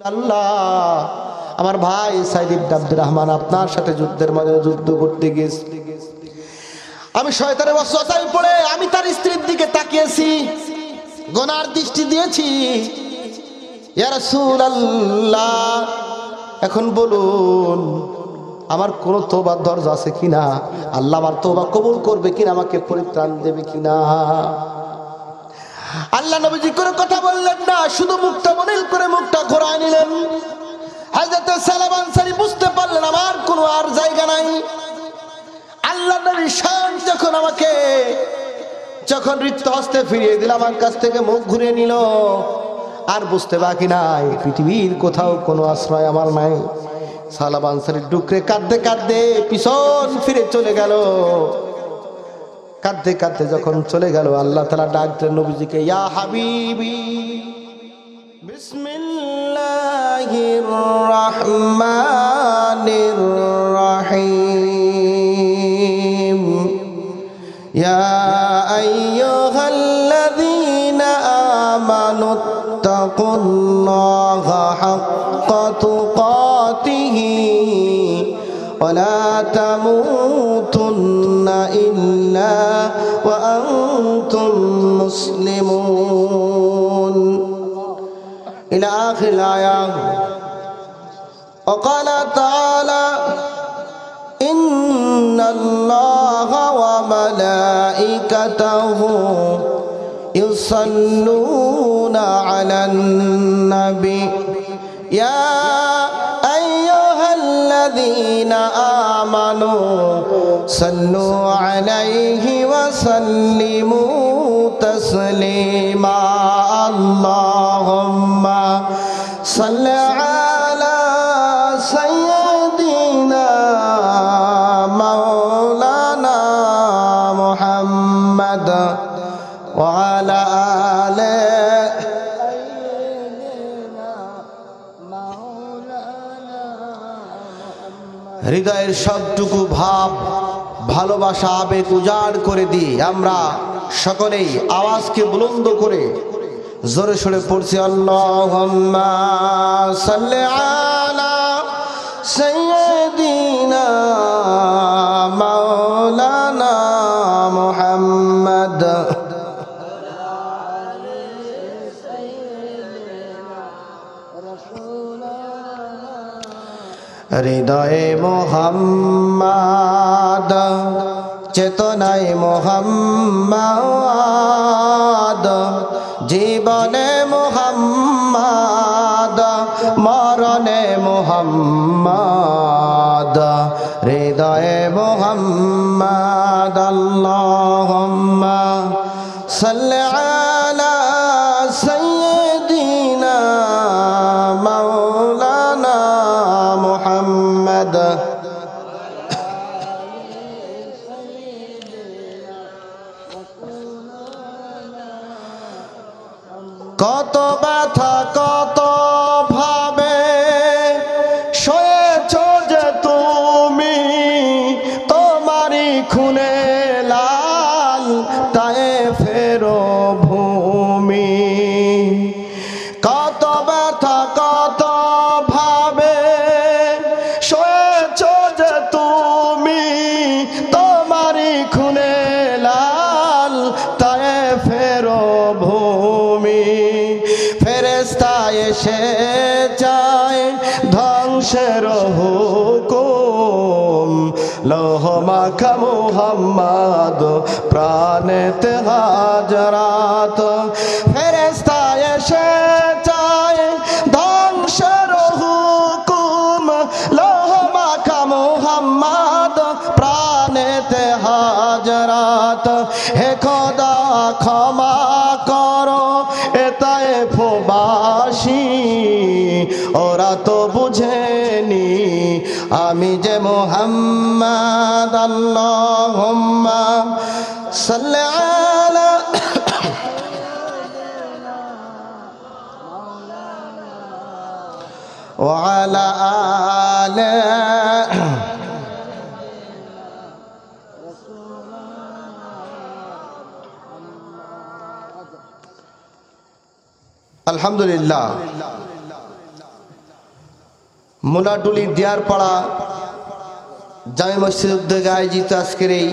আল্লাহ, আমার ভাই সাইদ ইবনে আব্দুর রহমান আপনার সাথে যুদ্ধের মাঝে যুদ্ধ করতে গেছে। আমি শয়তানের ওয়াসওয়াসায় পড়ে আমি তার স্ত্রীর দিকে তাকিয়েছি, গোনার দৃষ্টি দিয়েছি। ইয়া রাসূলুল্লাহ, এখন বলুন আমার কোন তওবার দরজা আছে কিনা? আল্লাহ আমার তওবা কবুল করবে কিনা, আমাকে পরিত্রাণ দেবে কিনা? আল্লাহ নবীজি কোনো কথা বললেন না, শুধু মুখটা মনিল করে মুখটা ঘোরায় নিলেন। হযরত সালাম আনসারী বুঝতে পারলেন আমার কোনো আর জায়গা নাই। আল্লাহ নবী স্বয়ং যখন রিক্ত হস্তে ফিরিয়ে দিল, আমার কাছ থেকে মুখ ঘুরিয়ে নিল, আর বুঝতে বাকি নাই পৃথিবীর কোথাও কোনো আশ্রয় আমার নাই। সালাম আনসারী ডুকরে কাঁদতে কাঁদতে পিছন ফিরে চলে গেল। কাঁদতে কাঁদতে যখন চলে গেল, আল্লাহ তাআলা ডাক দিলেন নবীজিকে, ইয়া হাবিবি বিসমিল্লাহির রাহমানির রাহিম ইয়া আইয়ুহাল্লাযীনা আমানুত্তাকুল্লাহা হাক্কা তুকাতিহি ওয়া লা তামুতুন্না ইল্লা ওয়া আনতুম মুসলিমুন ইলা আখির আয়াত। ওয়া ক্বালা তাআলা ইন্নাল্লাহা ওয়া মালাইকাতাহু ইউসাল্লুনা আলান নবী ইয়া আইয়ুহাল্লাযীনা আমানু সাল্লু আলাইহি ওয়া সাল্লিমু তাসলিমা। আল্লাহুম্মা সাল্লি আলা সাইয়্যিদিনা মাওলানা মুহাম্মাদ ওয়া আলা আলি হৃদয়ের সবটুকু ভাব ভালোবাসা আবেগ উজাড় করে দিয়ে আমরা সকলেই আওয়াজকে বুলন্দ করে জোরে সোরে পড়ছি, আল্লাহুম্মা সাল্লি আলা সাইয়্যিদিনা মাওলানা মুহাম্মাদ। হৃদয়ে মুহাম্মাদ, চেতনায় মুহাম্মাদ, জীবনে মুহাম্মাদ, মরণে মুহাম্মাদ। হৃদয়ে মুহাম্মাদ। আল্লাহুম্মা সাল্লি আলা সাইয়্যিদিনা মাওলানা মুহাম্মাদ। কত ব্যথা কত ভাবে সয়েছ যে তুমি, তোমারই খুনে লাল তায়েফের ভূমি। কত ব্যথা কত ভাবে সয়েছ যে তুমি, তোমারই খুনে লাল তায়েফের ভূমি। ফেরেশতা এসে যায় ধ্বংসের হুকুম, লৌহ মাখা মুহাম্মদ প্রাণেতে হাজরাত। ফেরেশতা এসে যায় ধ্বংসের হুকুম, লৌহ মাখা মুহাম্মদ প্রাণেতে হাজরাত। হে খোদা ক্ষমা করো এ তায়েফবাসী, ওরা তো বুঝেনি আমি যে মুহাম্মদ। আল্লাহুম্মা সাল্লি আলা ওয়া আলা আলি আলহামদুলিল্লাহ মোলাটুলি দিয়ারপাড়া জামে মসজিদ উদ্যোগে আয়োজিত আজকের এই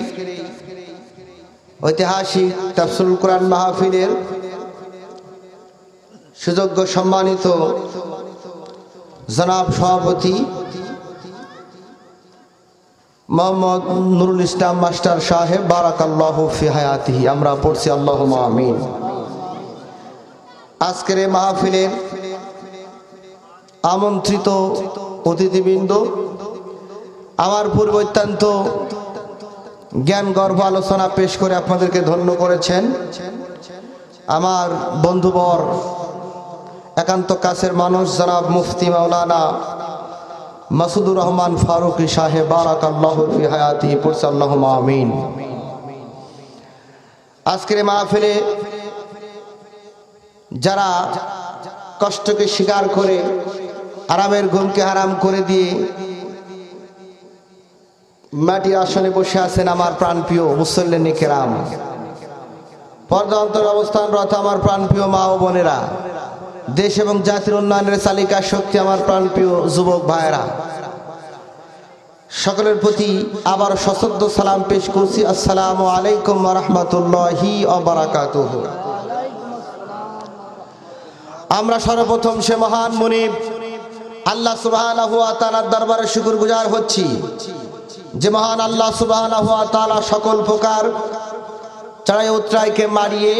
ঐতিহাসিক তাফসীরুল কোরআন মাহফিলের সুযোগ্য সম্মানিত জনাব সভাপতি মোহাম্মদ নুরুল ইসলাম মাস্টার সাহেব বারাকাল্লাহু ফি হায়াতিহি, আমরা পড়ছি আল্লাহুম্মা আমিন। আজকের এই মাহফিলের আমন্ত্রিত অতিথিবৃন্দ, আমার পূর্ব অত্যন্ত জ্ঞান গর্ভ আলোচনা পেশ করে আপনাদেরকে ধন্য করেছেন আমার বন্ধুবর, একান্ত কাছের মানুষ জনাব মুফতি মাওলানা মাসুদুর রহমান ফারুকী সাহেব বারাকাল্লাহু ফি হায়াতিহি, পড়ছি আল্লাহুম্মা আমিন। আজকের মাহফিলে যারা কষ্টকে স্বীকার করে আরামের ঘুমকে হারাম করে দিয়ে মাটির আসনে বসে আছেন আমার প্রাণপ্রিয় মুসল্লিন কিরাম, পর্দা অন্তর অবস্থানরত আমার প্রাণপ্রিয় মা ও বোনেরা, দেশ এবং জাতির উন্নয়নের চালিকা শক্তি আমার প্রাণপ্রিয় যুবক ভাইয়েরা, সকলের প্রতি আবার সশ্রদ্ধ সালাম পেশ করছি। আসসালামু আলাইকুম ওয়া রাহমাতুল্লাহি ওয়া বারাকাতুহু। আমরা সর্বপ্রথম সে মহান মুনিব আল্লাহ সুবহানাহু ওয়া তাআলার দরবারে শুকরগুজার হচ্ছি, যে মহান আল্লাহ সুবহানাহু ওয়া তাআলা সকল প্রকার চড়াই উতরাইকে মারিয়ে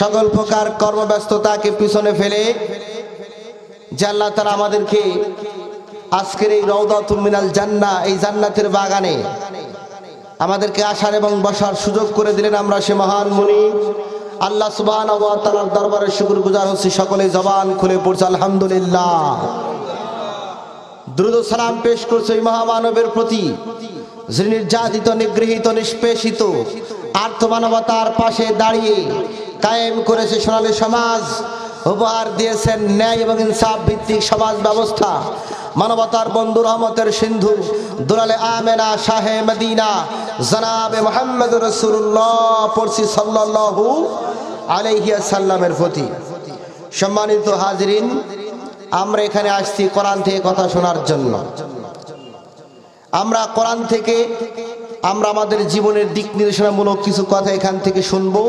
সকল প্রকার কর্মব্যস্ততাকে পিছনে ফেলে যে আল্লাহ তাআলা আমাদেরকে আজকের এই রওদাতুল মিনাল জান্নাহ, এই জান্নাতের বাগানে আমাদেরকে আসার এবং বসার সুযোগ করে দিলেন। আমরা সে মহান মুনিব আল্লাহ সুবহানাহু ওয়া তাআলার দরবারে শুকরগুজার হচ্ছি। সকলে জবান খুলে পড়ছে আলহামদুলিল্লাহ। দ্রুত সালাম পেশ করছে এই মহামানবের প্রতি, যিনি নির্যাতিত, নিগৃহীত, নিষ্পেষিত আর্থ মানবতার পাশে দাঁড়িয়ে কায়েম করেছে সোনালী সমাজ, উপহার দিয়েছেন ন্যায় এবং ইনসাফ ভিত্তিক সমাজ ব্যবস্থা। মানবতার বন্ধু, রহমতের সিন্ধু, দুলালে আমেনা শাহে মদিনা জনাবে মুহাম্মদুর রাসূলুল্লাহ, পড়ছি সাল্লাল্লাহু আলাইহি ওয়াসাল্লামের প্রতি। সম্মানিত হাজিরিন, আমরা এখানে আসছি কোরআন থেকে কথা শোনার জন্য। আমরা কোরআন থেকে আমরা আমাদের জীবনের দিক নির্দেশনামূলক কিছু কথা এখান থেকে শুনবো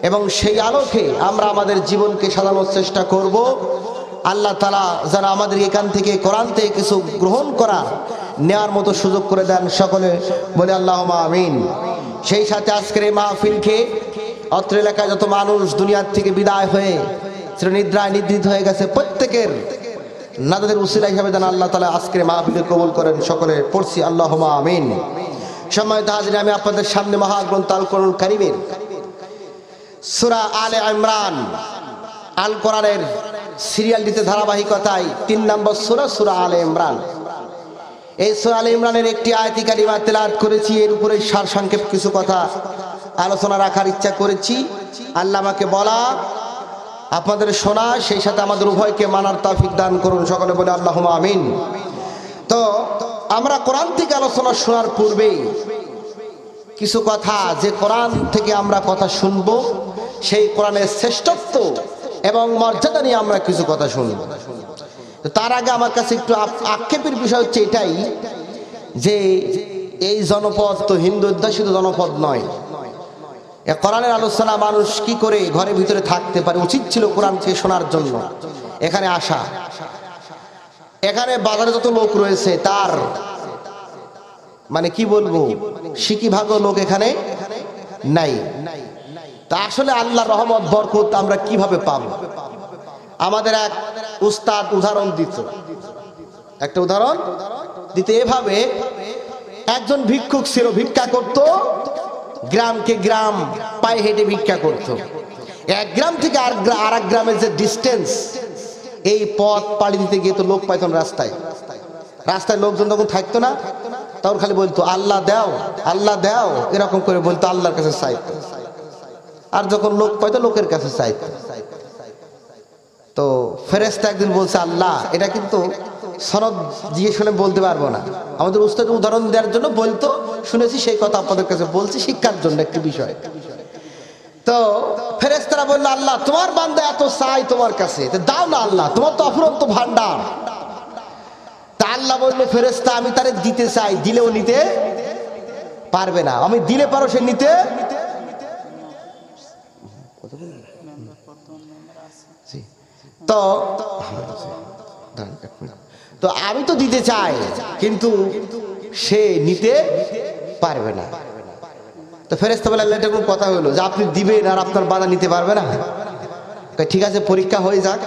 এবং সেই আলোকে আমরা আমাদের জীবনকে সাজানোর চেষ্টা করব। আল্লাহ তাআলা যেন আমাদের এখান থেকে কোরআন থেকে কিছু গ্রহণ করার নেওয়ার মতো সুযোগ করে দেন, সকলে বলে আল্লাহুম্মা আমিন। সেই সাথে আজকের এই মাহফিলকে অত্র এলাকায় যত মানুষ দুনিয়ার থেকে বিদায় হয়ে নিদ্রায় নিদ্রিত হয়ে গেছে, প্রত্যেকের নাজাতের উসিলা হিসেবে যেন আল্লাহ তাআলা আজকের মাহফিলকে কবুল করেন, সকলে পড়ছি আল্লাহুম্মা আমিন। সম্মানিত হাজিরিন, আমি আপনাদের সামনে মহাগ্রন্থ আল কোরআনুল কারীমের সূরা আলে ইমরান, আল কোরআনের সিরিয়াল দিতে ধারাবাহিকতায় 3 নম্বর সূরা আলে ইমরান। এই সূরা আলে ইমরানের একটি আয়াতি কারিমা তেলাওয়াত করেছি, এর উপরে সারসংক্ষেপ কিছু কথা আলোচনা রাখার ইচ্ছা করেছি। আল্লাহ আমাকে বলা, আপনাদের শোনা, সেই সাথে আমাদের উভয়কে মানার তৌফিক দান করুন, সকলে বলে আল্লাহুম্মা আমিন। তো আমরা কোরআন থেকে আলোচনা শোনার পূর্বে কিছু কথা, যে কোরআন থেকে আমরা কথা শুনবো, সেই কোরআনের শ্রেষ্ঠত্ব এবং মর্যাদা নিয়ে আমরা কিছু কথা শুনবো। তার আগে আমার কাছে একটু আক্ষেপের বিষয় হচ্ছে এটাই, যে এই জনপদ তো হিন্দু অধ্যুষিত জনপদ নয়। কোরআনের আলোচনা মানুষ কি করে ঘরের ভিতরে থাকতে পারে? উচিত ছিল কোরআনকে শোনার জন্য এখানে আসা। এখানে বাজারে যত লোক রয়েছে তার মানে কি বলবো, শিকি ভাগ লোক এখানে নাই। তা আসলে আল্লাহর রহমত বরকত আমরা কিভাবে পাবো? আমাদের এক উস্তাদ উদাহরণ দিত, একটা উদাহরণ দিতে এভাবে, একজন ভিক্ষুক ছিল, ভিক্ষা করত, গ্রামকে গ্রাম পায়ে হেঁটে ভিক্ষা করত। এক গ্রাম থেকে আর এক গ্রামের যে ডিস্টেন্স, এই পথ পাড়ি দিতে গিয়ে তো লোক পাইতেন রাস্তায়। রাস্তায় লোকজন যখন থাকতো না, তখন খালি বলতো আল্লাহ দাও, আল্লাহ দাও, এরকম করে বলতো, আল্লাহর কাছে চাইতো। আর যখন লোক পাইতো লোকের কাছে চাইতো। তো ফেরেশতা একদিন বলছে, আল্লাহ, এটা কিন্তু সনদ জিজ্ঞেস করে বলতে পারবো না, আমাদের উস্তাদ উদাহরণ দেওয়ার জন্য বলতো, শুনেছি সেই কথা আপনাদের কাছে বলছি, শিক্ষার জন্য একটি বিষয়। তো ফেরেশতারা বলল, আল্লাহ তোমার বান্দা এত চাই তোমার কাছে, তো দাও না আল্লাহ, তোমার তো অফুরন্ত ভান্ডার। তা আল্লাহ বলল, ফেরেশতা আমি তারে দিতে চাই, দিলেও নিতে পারবে না, আমি দিলে পারো সে নিতে। তো তো আমি তো দিতে চাই, কিন্তু সে নিতে পারবে না। তো ফেরেশতা বলে, আল্লাহ এটা কোন কথা হলো যে আপনি দিবেন আর আপনার বান্দা নিতে পারবে না? ঠিক আছে, পরীক্ষা হয়ে যাক।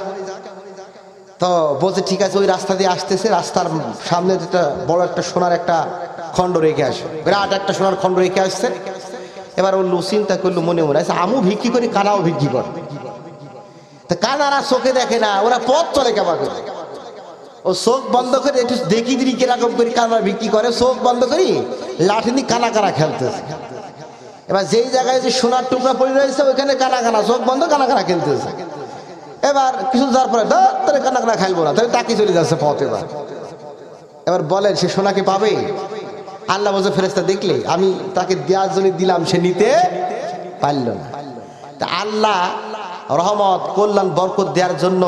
তো বলছে ঠিক আছে, ওই রাস্তা দিয়ে আসতেছে, রাস্তার সামনে একটা বড় একটা সোনার একটা খণ্ড রেখে আসে, বিরাট একটা সোনার খণ্ড রেখে আসছে। এবার ও চিন্তা করলো মনে মনে, আচ্ছা আমু ভিক্ষি করি, কানাও ভিক্ষি করে। তা কানারা চোখে দেখে না, ওরা পথ চলে কেমন করে, ও চোখ বন্ধ করে একটু দেখি দিই কিরকম করি কানা বিক্রি করে, চোখ বন্ধ করি লাঠি নিয়ে কানা কানা খেলতেছে। এবার যেই জায়গায় যে সোনার টুকরা পড়ে রয়েছে ওইখানে কানা কানা চোখ বন্ধ কানা কানা খেলতেছে। এবার কিছু যাওয়ার পরে তাহলে কানা কানা খেলবো না, তাহলে তাকে চলে যাচ্ছে পথ। এবার বলেন সে সোনাকে পাবে? আল্লাহ বলছে, ফেরেশতা দেখলে আমি তাকে দেওয়ার জন্য দিলাম, সে নিতে পারল না। তা আল্লাহ রহমত কল্যাণ বরকত দেওয়ার জন্য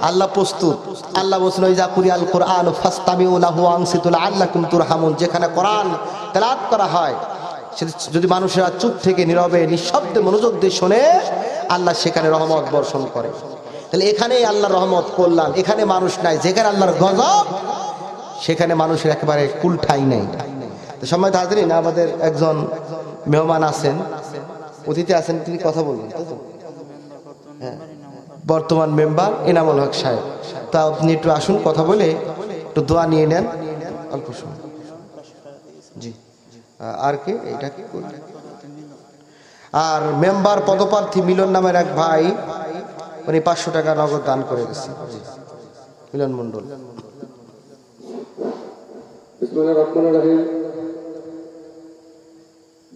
আল্লাহ প্রস্তুত। আল্লাহ বলছেন, ওই যা কুরিয়াল কোরআন ফাসতামিউ লাহু ওয়ানসিতু লাআল্লাকুম তুরহামুন, যেখানে কোরআন তেলাওয়াত করা হয় যদি মানুষেরা চুপ থেকে নীরবে নিঃশব্দে মনোযোগ দিয়ে শোনে, আল্লাহ সেখানে রহমত বর্ষণ করে। তাহলে এখানেই আল্লাহর রহমত কল্যাণ, এখানে মানুষ নাই। যেখানে আল্লাহর গজব সেখানে মানুষের একেবারে কুলঠাই নেই। তো সময় তাড়াতাড়ি না, আমাদের একজন মেহমান আছেন, অতিথি আছেন, তিনি কথা বলবেন। হ্যাঁ, বর্তমান মেম্বার এনামুল হক সাহেব, তা আপনি একটু আসুন, কথা বলে একটু দোয়া নিয়ে নেন অল্প সময়। জি, আর কে এটা কি? আর মেম্বার পদপ্রার্থী মিলন নামের এক ভাই, উনি 500 টাকা নগদ দান করে গেছে। মিলন মন্ডল। বিসমিল্লাহির রহমানির রহিম।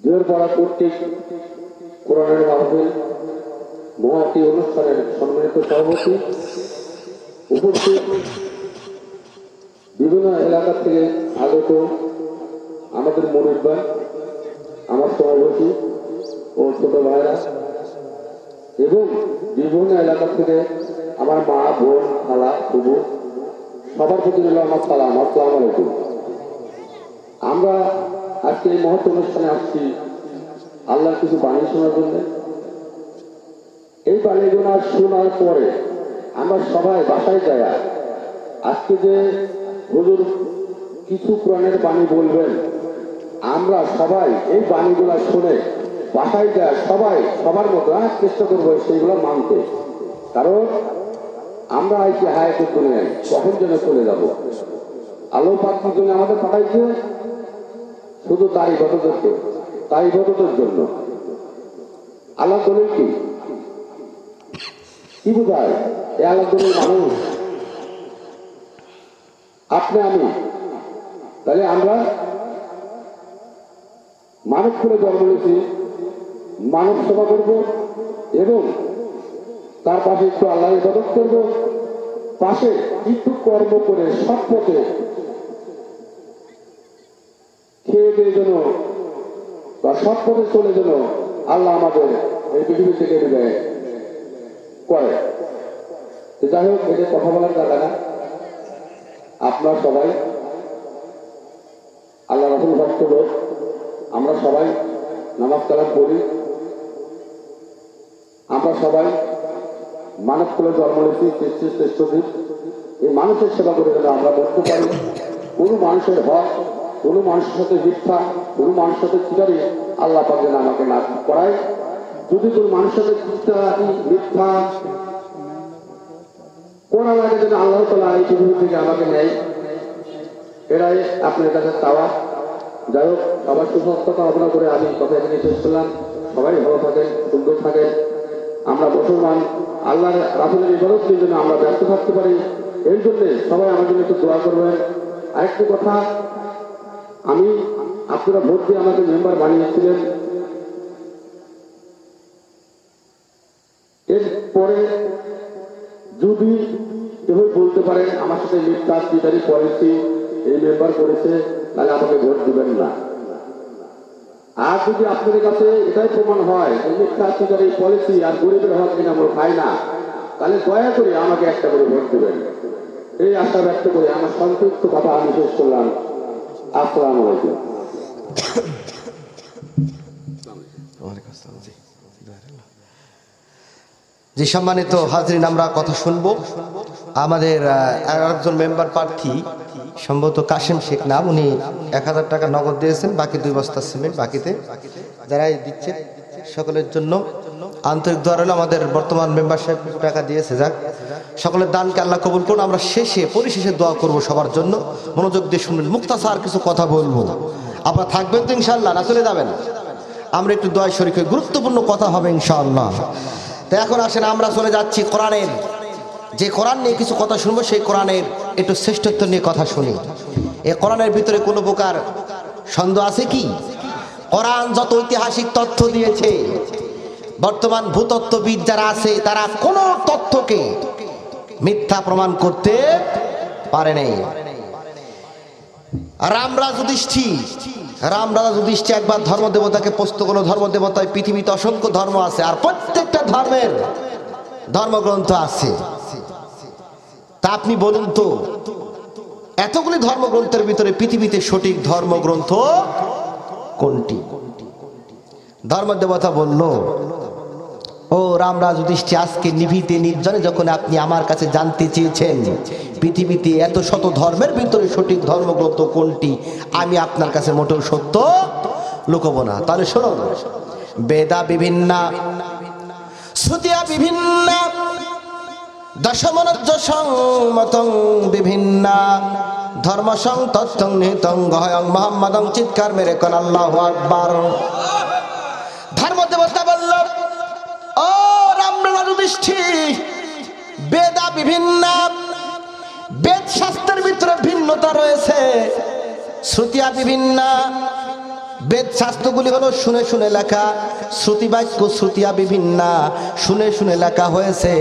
জোর পড়া কর্তৃক কোরআনের মাহফিল মহাতি অনুষ্ঠানের সম্মানিত সভাপতি, উপস্থিত বিভিন্ন এলাকা থেকে আগত আমাদের মনির ভাই, আমার সভাপতি ও ছোট ভাইরা, এবং বিভিন্ন এলাকা থেকে আমার মা, বোন, খালা, ফুবু, সবার প্রতি রইল আমার সালাম, আসসালামু আলাইকুম। আমরা আজকে এই মহৎ অনুষ্ঠানে আসছি আল্লাহর কিছু বাণী শোনার জন্য। এই বাণীগুলো শোনার পরে আমরা সবাই বাসায় যাই, আজকে যে হুজুর কিছু কোরআনের বাণী বলবেন, আমরা সবাই এই বাণীগুলা শুনে বাসায় যায় সবাই সবার মতো চেষ্টা করবো সেইগুলো মানতে। কারণ আমরা আইছি হায়াতের দুনিয়ায়, কখন যেন চলে যাব। আলো পাখির জন্য আমাদের পাঠাইছে শুধু তারই গতদের জন্য। আল্লাহ দলিল কি বোঝায়? এ আল্লাহ দলিল মানুষ, আপনি আমি। তাহলে আমরা মানব করে জন্ম নিয়েছি, মানব সেবা করবো এবং তার পাশে একটু আল্লাহ ইবাদত করবো, পাশে কিছু কর্ম করে সৎ পথে খেয়ে দিয়ে যেন বা সৎ পথে চলে যেন আল্লাহ আমাদের এই পৃথিবী থেকে বিদায় করে। যাই হোক, এটা কথা বলার জায়গা না। আপনার সবাই আল্লাহ রাসূল ভক্ত লোক, আমরা সবাই নামাজ কালাম পড়ি, আমরা সবাই মানব কুলে জন্ম নিয়েছি, শ্রেষ্ঠ জীব। এই মানুষের সেবা করে যেন আমরা করতে পারি। কোনো মানুষের হক, কোনো মানুষের সাথে মিথ্যা, কোনো মানুষের সাথে চিটারি আল্লাহ পাক যেন আমাকে না করায়। যদি কোনো মানুষের সাথে মিথ্যা করা লাগে, যেন আল্লাহ তাআলা এই পৃথিবী থেকে আমাকে নেয়, এরাই আপনার কাছে চাওয়া। যাই হোক, সবার সুস্বাস্থ্য কামনা করে আমি কথা এখানে শেষ করলাম। সবাই ভালো থাকেন, সুন্দর থাকেন। আমরা মুসলমান, আল্লাহর রাসূলের ইবাদতের জন্য আমরা ব্যস্ত থাকতে পারি, এর জন্য সবাই আমার জন্য একটু দোয়া করবেন। আরেকটি কথা, আপনারা ভোট দিয়ে আমাকে মেম্বার বানিয়েছিলেন, এরপরে যদি কেউ বলতে পারেন আমার সাথে মিথ্যা চিটারি পলিসি এই মেম্বার করেছে, তাহলে আমাকে ভোট দিবেন না। আর যদি আপনাদের কাছে এটাই প্রমাণ হয় মিথ্যা আত্মীয় এই পলিসি আর গরিবের হক কিনা আমরা খাই না, তাহলে দয়া করে আমাকে একটা করে ভোট দেবেন, এই আশা ব্যক্ত করে আমার সংক্ষিপ্ত কথা আমি শেষ করলাম। আসসালামু আলাইকুম। জি সম্মানিত হাজরিন, আমরা কথা শুনবো। আমাদের একজন মেম্বার প্রার্থী সম্ভবত কাশেম শেখ নাম, উনি 1000 টাকা নগদ দিয়েছেন, বাকি 2 বস্তা সিমেন্ট বাকিতে যারাই দিচ্ছে সকলের জন্য আন্তরিক দোয়া রইল। আমাদের বর্তমান মেম্বার সাহেব কিছু টাকা দিয়েছে, যাক সকলের দানকে আল্লাহ কবুল করুন। আমরা পরিশেষে দোয়া করব সবার জন্য, মনোযোগ দিয়ে শুনবেন। মুক্তাসার কিছু কথা বলবো, আপনারা থাকবেন তো ইনশাআল্লাহ, না চলে যাবেন? আমরা একটু দোয়া শরীক হই, গুরুত্বপূর্ণ কথা হবে ইনশাআল্লাহ। তো এখন আসেন আমরা চলে যাচ্ছি কোরআনের, যে কোরআন নিয়ে কিছু কথা শুনবো, সেই কোরআনের একটু শ্রেষ্ঠত্ব নিয়ে কথা শুনি। এই কোরআনের ভিতরে কোনো প্রকার সন্দেহ আছে কি? কোরআন যত ঐতিহাসিক তথ্য দিয়েছে, বর্তমান ভূতত্ত্ববিদ যারা আছে তারা কোনো তথ্যকে মিথ্যা প্রমাণ করতে পারে নাই। রামরাজা যুধিষ্ঠির একবার ধর্মদেবতাকে প্রশ্ন করলো, ধর্মদেবতায় পৃথিবীতে অসংখ্য ধর্ম আছে, আর প্রত্যেকটা ধর্মের ধর্মগ্রন্থ আছে, তা আপনি বলুন তো এতগুলি ধর্মগ্রন্থের ভিতরে পৃথিবীতে সঠিক ধর্মগ্রন্থ কোনটি? ধর্মদেবতা বলল, ও রামরাজ যুধিষ্ঠির, আজকে নিভৃতে নির্জনে যখন আপনি আমার কাছে জানতে চেয়েছেন পৃথিবীতে এত শত ধর্মের ভিতরে সঠিক ধর্মগ্রন্থ কোনটি, আমি আপনার কাছে মোটেও সত্য লুকাবো না। তাহলে শোনো, বেদা বিভিন্ন, শ্রুতিয়া বিভিন্ন, দশমনজ্জ সংমতং বিভিন্ন, ধর্মসং তথ্যং নিহিতং গহয়ং মুহাম্মাদং, চিৎকার মেরে কোন আল্লাহু আকবার। ধর্মদেবতা বলল, ও রামরাজ যুধিষ্ঠির, বেদা বিভিন্ন, বেদ শাস্ত্রের ভিতরে ভিন্নতা রয়েছে, শ্রুতিয়া বিভিন্ন, বেদ শাস্ত্রগুলি হলো শুনে শুনে লেখা, শ্রুতি বাক্য শ্রুতিয়া বিভিন্ন, শুনে শুনে লেখা হয়েছে,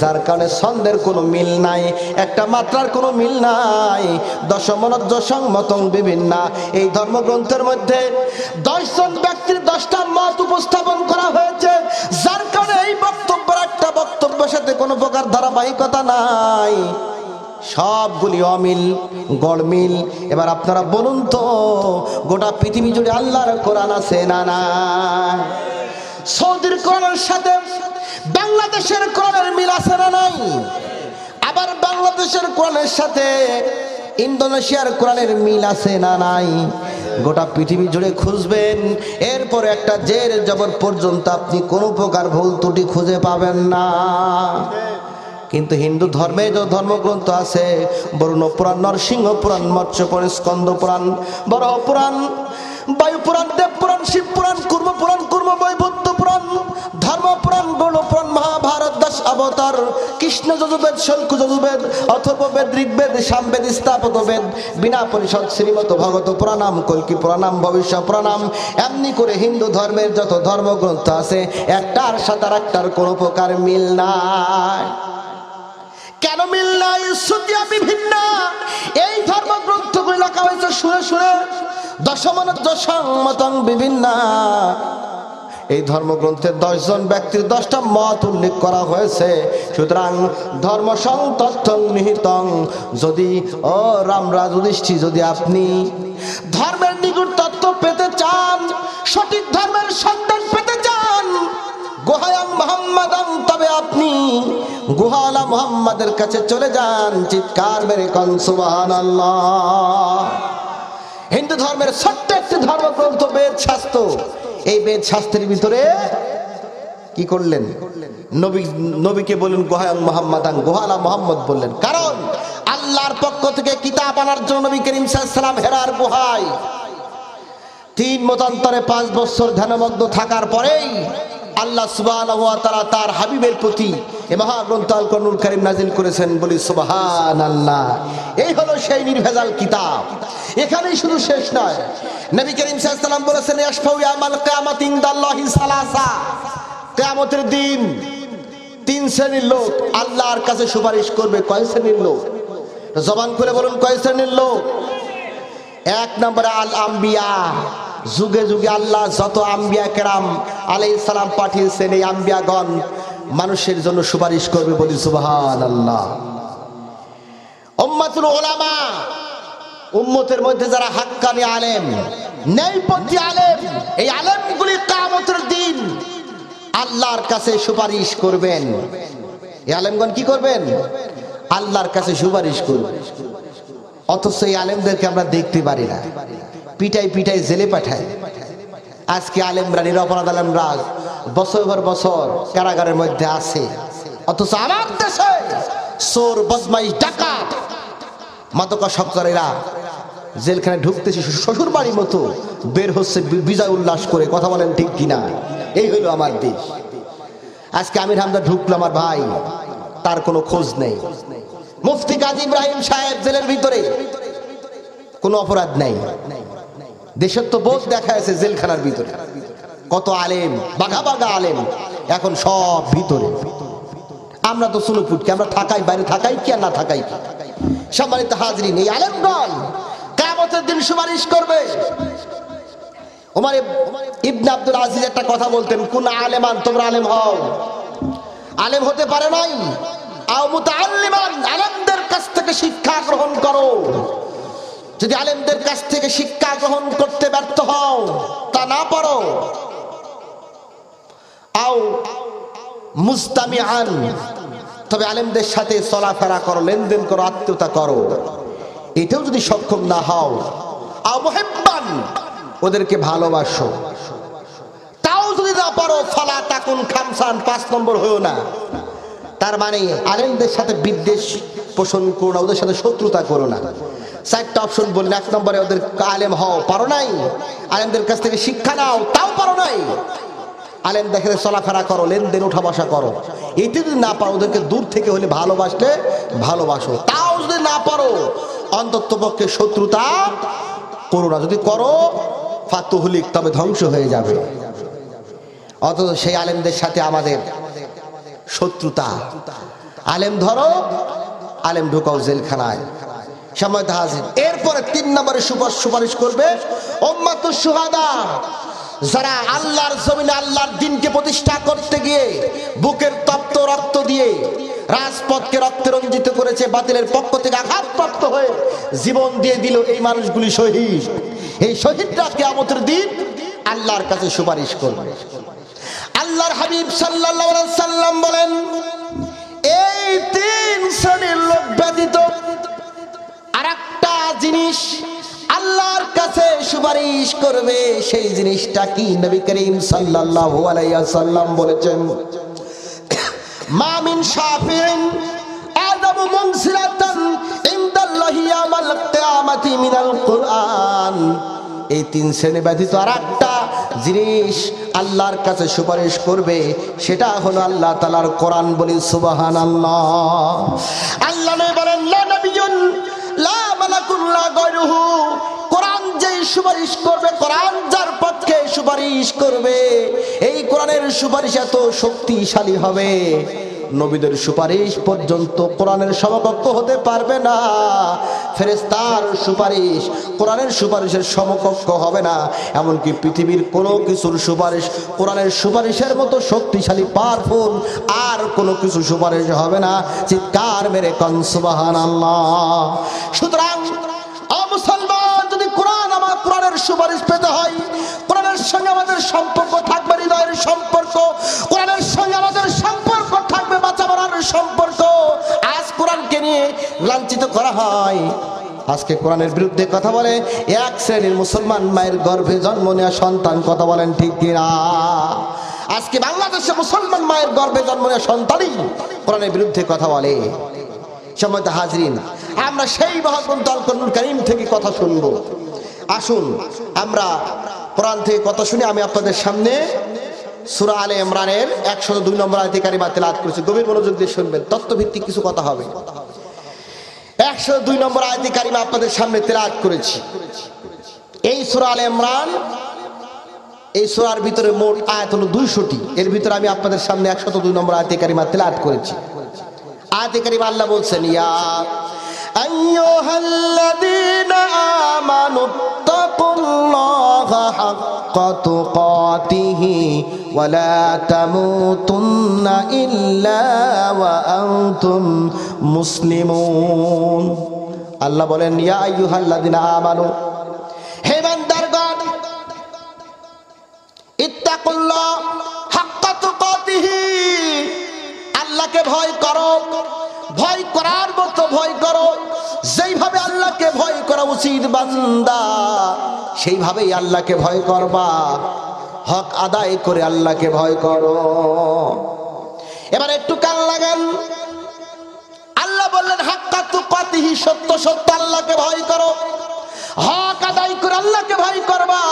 যার কারণে ছন্দের কোনো মিল নাই, একটা মাত্রার কোনো মিল নাই। দশমনজ্জ সংমতং বিভিন্ন, এই ধর্মগ্রন্থের মধ্যে 10 জন ব্যক্তির 10টা মত উপস্থাপন করা হয়েছে, যার কারণে এই বক্তব্যের একটা বক্তব্যের সাথে কোনো প্রকার ধারাবাহিকতা নাই, সবগুলি অমিল গড়মিল। এবার আপনারা বলুন তো, গোটা পৃথিবী জুড়ে আল্লাহর কোরআন আছে না না? সৌদির কোরআনের সাথে বাংলাদেশের কোরআনের মিল আছে না নাই? আবার বাংলাদেশের কোরআনের সাথে ইন্দোনেশিয়ার কোরআনের মিল আছে না নাই? গোটা পৃথিবী জুড়ে খুঁজবেন, এরপর একটা জের জবর পর্যন্ত আপনি কোনো প্রকার ভুল ত্রুটি খুঁজে পাবেন না। কিন্তু হিন্দু ধর্মে যে ধর্মগ্রন্থ আছে, বরুণ পুরাণ, নরসিংহ পুরাণ, মৎস্য পুরাণ, স্কন্দ পুরাণ, বরাহ পুরাণ, বায়ু পুরাণ, দেব পুরাণ, শিব পুরাণ, কুর্ম পুরাণ, কুর্ম বৈবত্য পুরাণ, ধর্ম পুরাণ, গৌড় পুরাণ, মহাভারত, 10 অবতার, কৃষ্ণ যজুর্বেদ, শল্ক যজুর্বেদ, অথর্ববেদ, ঋগ্বেদ, সামবেদ, স্থাপত্য বেদ, বিনা পরিষদ, শ্রীমত ভগত পুরাণাম, কল্কি পুরাণাম, ভবিষ্য পুরাণাম, এমনি করে হিন্দু ধর্মের যত ধর্মগ্রন্থ আছে, একটার সাথে আর একটার কোনো প্রকার মিল নাই। কেন মিল নাই? শ্রুতিয়া বিভিন্ন, এই ধর্মগ্রন্থগুলি লেখা হয়েছে শুনে শুনে, দশমনজ্জ সংমতং বিভিন্ন, এই ধর্মগ্রন্থের 10 জন ব্যক্তির 10টা মত উল্লেখ করা হয়েছে। সুতরাং ধর্মসং তথ্যং নিহিতং, যদি ও রামরাজ যুধিষ্ঠির, যদি আপনি ধর্মের নিগুড় তত্ত্ব পেতে চান, সঠিক ধর্মের সন্ধান পেতে চান, গুহায়াম মুহাম্মাদান, তবে আপনি গুহাওয়ালা মুহাম্মাদের কাছে চলে যান, চিৎকার মেরে কোন সুবহানাল্লাহ। হিন্দু ধর্মের ছোট্ট একটি ধর্মগ্রন্থ বেদ শাস্ত্র, এই বেদ শাস্ত্রের ভিতরে কি করলেন? নবীকে বলেন গুহায়াম মুহাম্মাদান, গুহাওয়ালা মুহাম্মদ বললেন, কারণ আল্লাহর পক্ষ থেকে কিতাব আনার জন্য নবী করিম সাল্লাল্লাহু আলাইহি ওয়াসাল্লাম হেরার গুহায় 3 মতান্তরে 5 বছর ধ্যানমগ্ন থাকার পরেই আল্লাহ সুবহানাহু ওয়া তাআলা তার হাবিবের প্রতি এই মহাগ্রন্থ আল কোরআনুল কারীম নাজিল করেছেন, বলি সুবহানাল্লাহ। এই হলো সেই নির্ভেজাল কিতাব। এখানেই শুধু শেষ নয়, নবী করিম সাল্লাল্লাহু আলাইহি ওয়াসাল্লাম বলেছেন, ইয়াশফাউ ইয়াউমাল কিয়ামাতি ইনদাল্লাহি সালাসা, কিয়ামতের দিন 3 শ্রেণীর লোক আল্লাহর কাছে সুপারিশ করবে। কয় শ্রেণীর লোক? জবান করে বলুন, কয় শ্রেণীর লোক? 1 নম্বরে আল আম্বিয়া, যুগে যুগে আল্লাহ যত আম্বিয়া কেরাম আলাইহিস সালাম পাঠিয়েছেন, এই আম্বিয়াগণ মানুষের জন্য সুপারিশ করবে, বলি সুবহানাল্লাহ। উম্মাতুল উলামা, উম্মতের মধ্যে যারা হাক্কানি আলেম, ন্যায়পন্থী আলেম, এই আলেমগুলি কিয়ামতের দিন আল্লাহর কাছে সুপারিশ করবেন। এই আলেমগণ কি করবেন? আল্লাহর কাছে সুপারিশ করবেন। অথচ এই আলেমদেরকে আমরা দেখতে পারি না, পিটাই পিটাই জেলে পাঠায়। আজকে আলেমরা, নিরপরাধ আলেমরা বছর পর বছর কারাগারের মধ্যে আছে। অথচ আমার দেশে চোর, বদমাইশ, ডাকাত, মাদকাসক্তরা জেলখানে ঢুকতেছে শ্বশুর বাড়ির মতো, বের হচ্ছে বিজয় উল্লাস করে। কথা বলেন ঠিক কিনা? এই হইল আমার দেশ। আজকে আমির হামজা ঢুকলো, আমার ভাই, তার কোনো খোঁজ নেই। মুফতি কাজী ইব্রাহিম সাহেব জেলের ভিতরে, কোনো অপরাধ নেই। দেশের তো বোধ দেখা আছে জেলখানার ভিতরে। কত আলেম, বাঘা বাঘা আলেম, এখন সব ভিতরে। আমরা তো সুলুপুটকে, আমরা থাকাই, বাইরে থাকাই কি আর না থাকাই কি। সম্মানিত হাজরিন, এই আলেমগণ কিয়ামতের দিন সুপারিশ করবে। ওমর ইবনে আব্দুল আজিজ একটা কথা বলতেন, কুন আলেমান, তোমরা আলেম হও। আলেম হতে পারে নাই, আও মুতাআল্লিমান, আলেমদের কাছ থেকে শিক্ষা গ্রহণ করো। যদি আলেমদের কাছ থেকে শিক্ষা গ্রহণ করতে ব্যর্থ হও, তা না পারো, আও মুস্তামিআন, তবে আলেমদের সাথে চলাফেরা করো, লেনদেন করো, আত্মীয়তা করো। এটাও যদি সক্ষম না হও, আও মুহিব্বান, ওদেরকে ভালোবাসো। তাও যদি না পারো, ফালা তাকুন খামসান, 5 নম্বর হয়েও না। তার মানে আলেমদের সাথে বিদ্বেষ পোষণ করো না, ওদের সাথে শত্রুতা করো না। 4টা অপশন বললেন। 1 নম্বরে ওদের আলেম হও, পারো নাই। আলেমদের কাছ থেকে শিক্ষা নাও, তাও পারো নাই। আলেম দেখে চলাফেরা করো, লেনদেন উঠা বসা করো। এতে যদি না পারো, ওদেরকে দূর থেকে হলে ভালোবাসলে ভালোবাসো। তাও যদি না পারো, অন্তত পক্ষে শত্রুতা করো না। যদি করো, ফাতুহলিক, তবে ধ্বংস হয়ে যাবে। অথচ সেই আলেমদের সাথে আমাদের শত্রুতা। আলেম ধরো, আলেম ঢুকাও জেলখানায়। সময় হাজির। এরপরে 3 নম্বরে সুপারিশ করবে উম্মাতুশ শুহাদা, যারা আল্লাহর জমিনে আল্লাহর দ্বীনকে প্রতিষ্ঠা করতে গিয়ে বুকের তপ্ত রক্ত দিয়ে রাজপথকে রক্তে রঞ্জিত করেছে, বাতিলের পক্ষ থেকে আঘাতপ্রাপ্ত হয়ে জীবন দিয়ে দিল। এই মানুষগুলি শহীদ। এই শহীদরা কিয়ামতের দিন আল্লাহর কাছে সুপারিশ করবে। আল্লাহর হাবিব সাল্লাল্লাহু আলাইহি সাল্লাম বলেন, এই 3 শ্রেণীর লোক ব্যতীত আরেকটা জিনিস আল্লাহর কাছে সুপারিশ করবে। সেই জিনিসটা কি? নবী করিম সাল্লাল্লাহু আলাইহি ওয়াসাল্লাম বলেছেন, মা মিন শাফিইন আযামু মুনসিরাতান ইনদাল্লাহি ইয়াউমাল কিয়ামাতি মিনাল কুরআন। এই 3 শ্রেণী ব্যতীত আরেকটা জিনিস আল্লাহর কাছে সুপারিশ করবে, সেটা হলো আল্লাহ তাআলার কোরআন। বলি সুবহানাল্লাহ। আল্লাহ বলেন, লা নাবিয়ুন লা মালাকুন লা গায়রুহু, কোরআন যেই সুপারিশ করবে, কোরআন যার পক্ষে সুপারিশ করবে, এই কোরআনের সুপারিশ এত শক্তিশালী হবে, নবীদের সুপারিশ পর্যন্ত কোরআনের সমকক্ষ হতে পারবে না। ফেরেশতার সুপারিশ কোরআনের সুপারিশের সমকক্ষ হবে না। এমনকি পৃথিবীর কোনো কিছুর সুপারিশ কোরআনের সুপারিশের মতো শক্তিশালী, পাওয়ারফুল আর কোনো কিছু সুপারিশ হবে না। চিৎকার মেরে কোন সুবহানাল্লাহ। সুতরাং ও মুসলমান, যদি কোরআন, আমার কোরআনের সুপারিশ পেতে হয়, কোরআনের সঙ্গে আমাদের সম্পর্ক থাকবে, হৃদয়ের সম্পর্ক, কোরআনের সঙ্গে আমাদের সম্পর্ক থাকবে, বাঁচা মরার সম্পর্ক। আজ কোরআনকে নিয়ে লাঞ্ছিত করা হয়, আজকে কোরআনের বিরুদ্ধে কথা বলে 1 শ্রেণীর মুসলমান মায়ের গর্ভে জন্ম নেওয়া সন্তান। কথা বলেন ঠিক কিনা? আজকে বাংলাদেশে মুসলমান মায়ের গর্ভে জন্ম নেওয়া সন্তানই কোরআনের বিরুদ্ধে কথা বলে। সম্মানিত হাজরিন, আমরা সেই মহাগ্রন্থ আল কোরআনুল কারীম থেকে কথা শুনবো। আসুন আমরা কোরআন থেকে কথা শুনি। আমি আপনাদের সামনে সূরা আলে ইমরানের 102 নম্বর আয়াতে কারিমা তেলাওয়াত করেছি। গভীর মনোযোগ দিয়ে শুনবেন, তত্ত্বভিত্তিক কিছু কথা হবে। 102 নম্বর আয়াতে কারিমা আপনাদের সামনে তেলাওয়াত করেছি। এই সূরা আলে ইমরান, এই সূরার ভিতরে মোট আয়াত হলো 200টি। এর ভিতরে আমি আপনাদের সামনে 102 নম্বর আয়াতে কারিমা তেলাওয়াত করেছি। আয়াতে কারিমা আল্লাহ বলছেন, ইয়া আইয়ুহাল্লাযীনা আমানু তাকুল্লাহা হাক্কা তুকাতিহি ওয়া লা তামুতুন্না ইল্লা ওয়া আনতুম মুসলিমুন। আল্লাহ বলেন ইয়া আইয়ুহাল্লাযিনা আমানু, হে বান্দারগণ, ইত্তাকুল্লাহ হাক্কা তুকাতিহি, আল্লাহকে ভয় করো, ভয় করার মতো ভয় করো। যেইভাবে আল্লাহকে ভয় করা উচিত বান্দা, সেইভাবেই আল্লাহকে ভয় করবা। হক আদায় করে আল্লাহকে ভয় করো। এবার একটু কান লাগান। আল্লাহ বললেন হাক্কা তুকাতিহি, সত্য সত্য আল্লাহকে ভয় করো, হক আদায় করে আল্লাহকে ভয় করবা।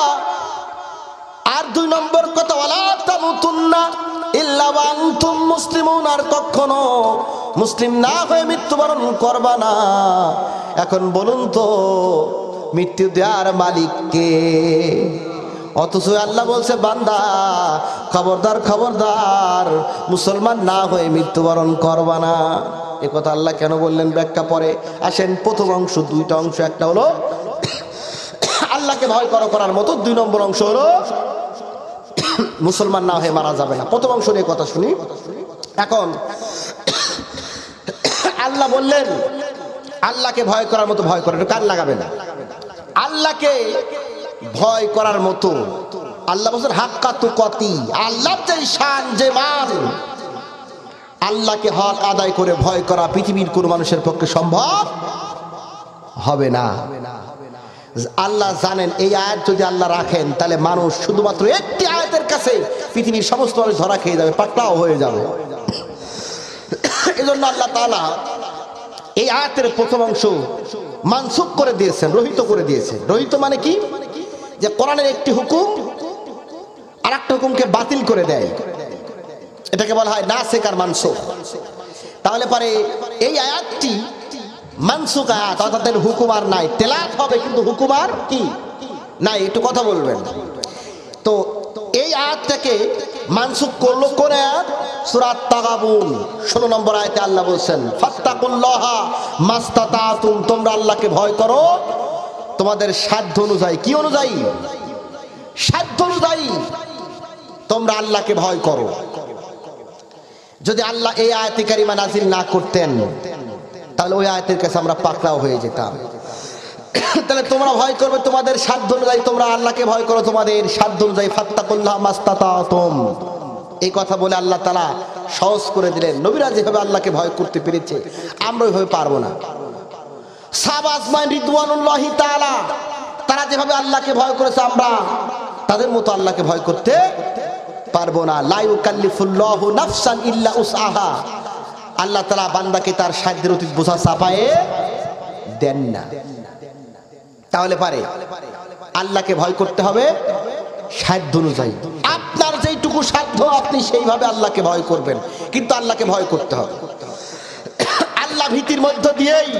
আর 2 নম্বর কথা, ওয়ালা তামুতুন্না ইল্লা ওয়া আনতুম মুসলিমুন, আর কখনো মুসলিম না হয়ে মৃত্যুবরণ করবা না। এখন বলুন তো, মৃত্যু দেওয়ার মালিক কে? অথচ আল্লাহ বলছে বান্দা খবরদার খবরদার, মুসলমান না হয়ে মৃত্যুবরণ করবা না। এ কথা আল্লাহ কেন বললেন ব্যাখ্যা পরে আসেন। প্রথম অংশ 2টা অংশ, একটা হলো আল্লাহকে ভয় করার মতো, 2 নম্বর অংশ হলো মুসলমান না হয়ে মারা যাবে না। প্রথম অংশ নিয়ে কথা শুনি। এখন আল্লাহ বললেন আল্লাহকে ভয় করার মতো ভয় করে, একটু কান লাগাবে না। আল্লাহকে ভয় করার মতো আল্লাহ বলছেন হাক্কা তুকাতি, আল্লাহর যে শান যে মান, আল্লাহকে হক আদায় করে ভয় করা পৃথিবীর কোন মানুষের পক্ষে সম্ভব হবে না। আল্লাহ জানেন এই আয়াত যদি আল্লাহ রাখেন, তাহলে মানুষ শুধুমাত্র একটি আয়াতের কাছে পৃথিবীর সমস্ত মানুষ ধরা খেয়ে যাবে, পাকড়াও হয়ে যাবে। এজন্য আল্লাহ তাআলা এই আয়াতের প্রথম অংশ মানসুখ করে দিয়েছেন, রহিত করে দিয়েছেন। রহিত মানে কি? যে কোরআনের একটি হুকুম আর একটা হুকুমকে বাতিল করে দেয়, এটাকে বলা হয় নাসিখ আর মানসুখ। তাহলে পরে এই আয়াতটি মানসুখ আয়াত, অর্থাৎ হুকুম আর নাই, তেলাওয়াত হবে কিন্তু হুকুম আর কি নাই। একটু কথা বলবেন তো। এই আয়াতটাকে মানসুখ করলো কোন আয়াত? সূরা আত-তাগাবুন 16 নম্বর আয়াতে আল্লাহ বলেন ফাত্তাকুল্লাহা মাস্তাতাতুম, তোমরা আল্লাহকে ভয় করো তোমাদের সাধ্য অনুযায়ী। কি অনুযায়ী? সাধ্য অনুযায়ী তোমরা আল্লাহকে ভয় করো। যদি আল্লাহ এই আয়াতে কারিমা নাজিল না করতেন, তাহলে ওই আয়াতের কাছে আমরা পাকড়াও হয়ে যেতাম। তাহলে তোমরা ভয় করবে তোমাদের সাধ্য অনুযায়ী, তোমরা আল্লাহকে ভয় করো তোমাদের সাধ্য অনুযায়ী। ফাত্তাকুল্লাহ মাস্তাতাতুম, এই কথা বলে আল্লাহ তাআলা সহজ করে দিলেন। নবীরা যেভাবে আল্লাহকে ভয় করতে পেরেছে, আমরা ওইভাবে পারবো না। সাহাবা আজমাইন রিদওয়ানুল্লাহি তাআলা, তারা যেভাবে আল্লাহকে ভয় করেছে, আমরা তাদের মতো আল্লাহকে ভয় করতে পারবো না। লা ইউকাল্লিফুল্লাহু নাফসান ইল্লা উসআহা, আল্লাহ তাআলা বান্দাকে তার সাধ্যের অতীত বোঝা চাপায়ে দেন না। তাহলে পারে আল্লাহকে ভয় করতে হবে সাধ্য অনুযায়ী। আপনার যেইটুকু সাধ্য আপনি সেইভাবে আল্লাহকে ভয় করবেন, কিন্তু আল্লাহকে ভয় করতে হবে। আল্লাহ ভীতির মধ্য দিয়েই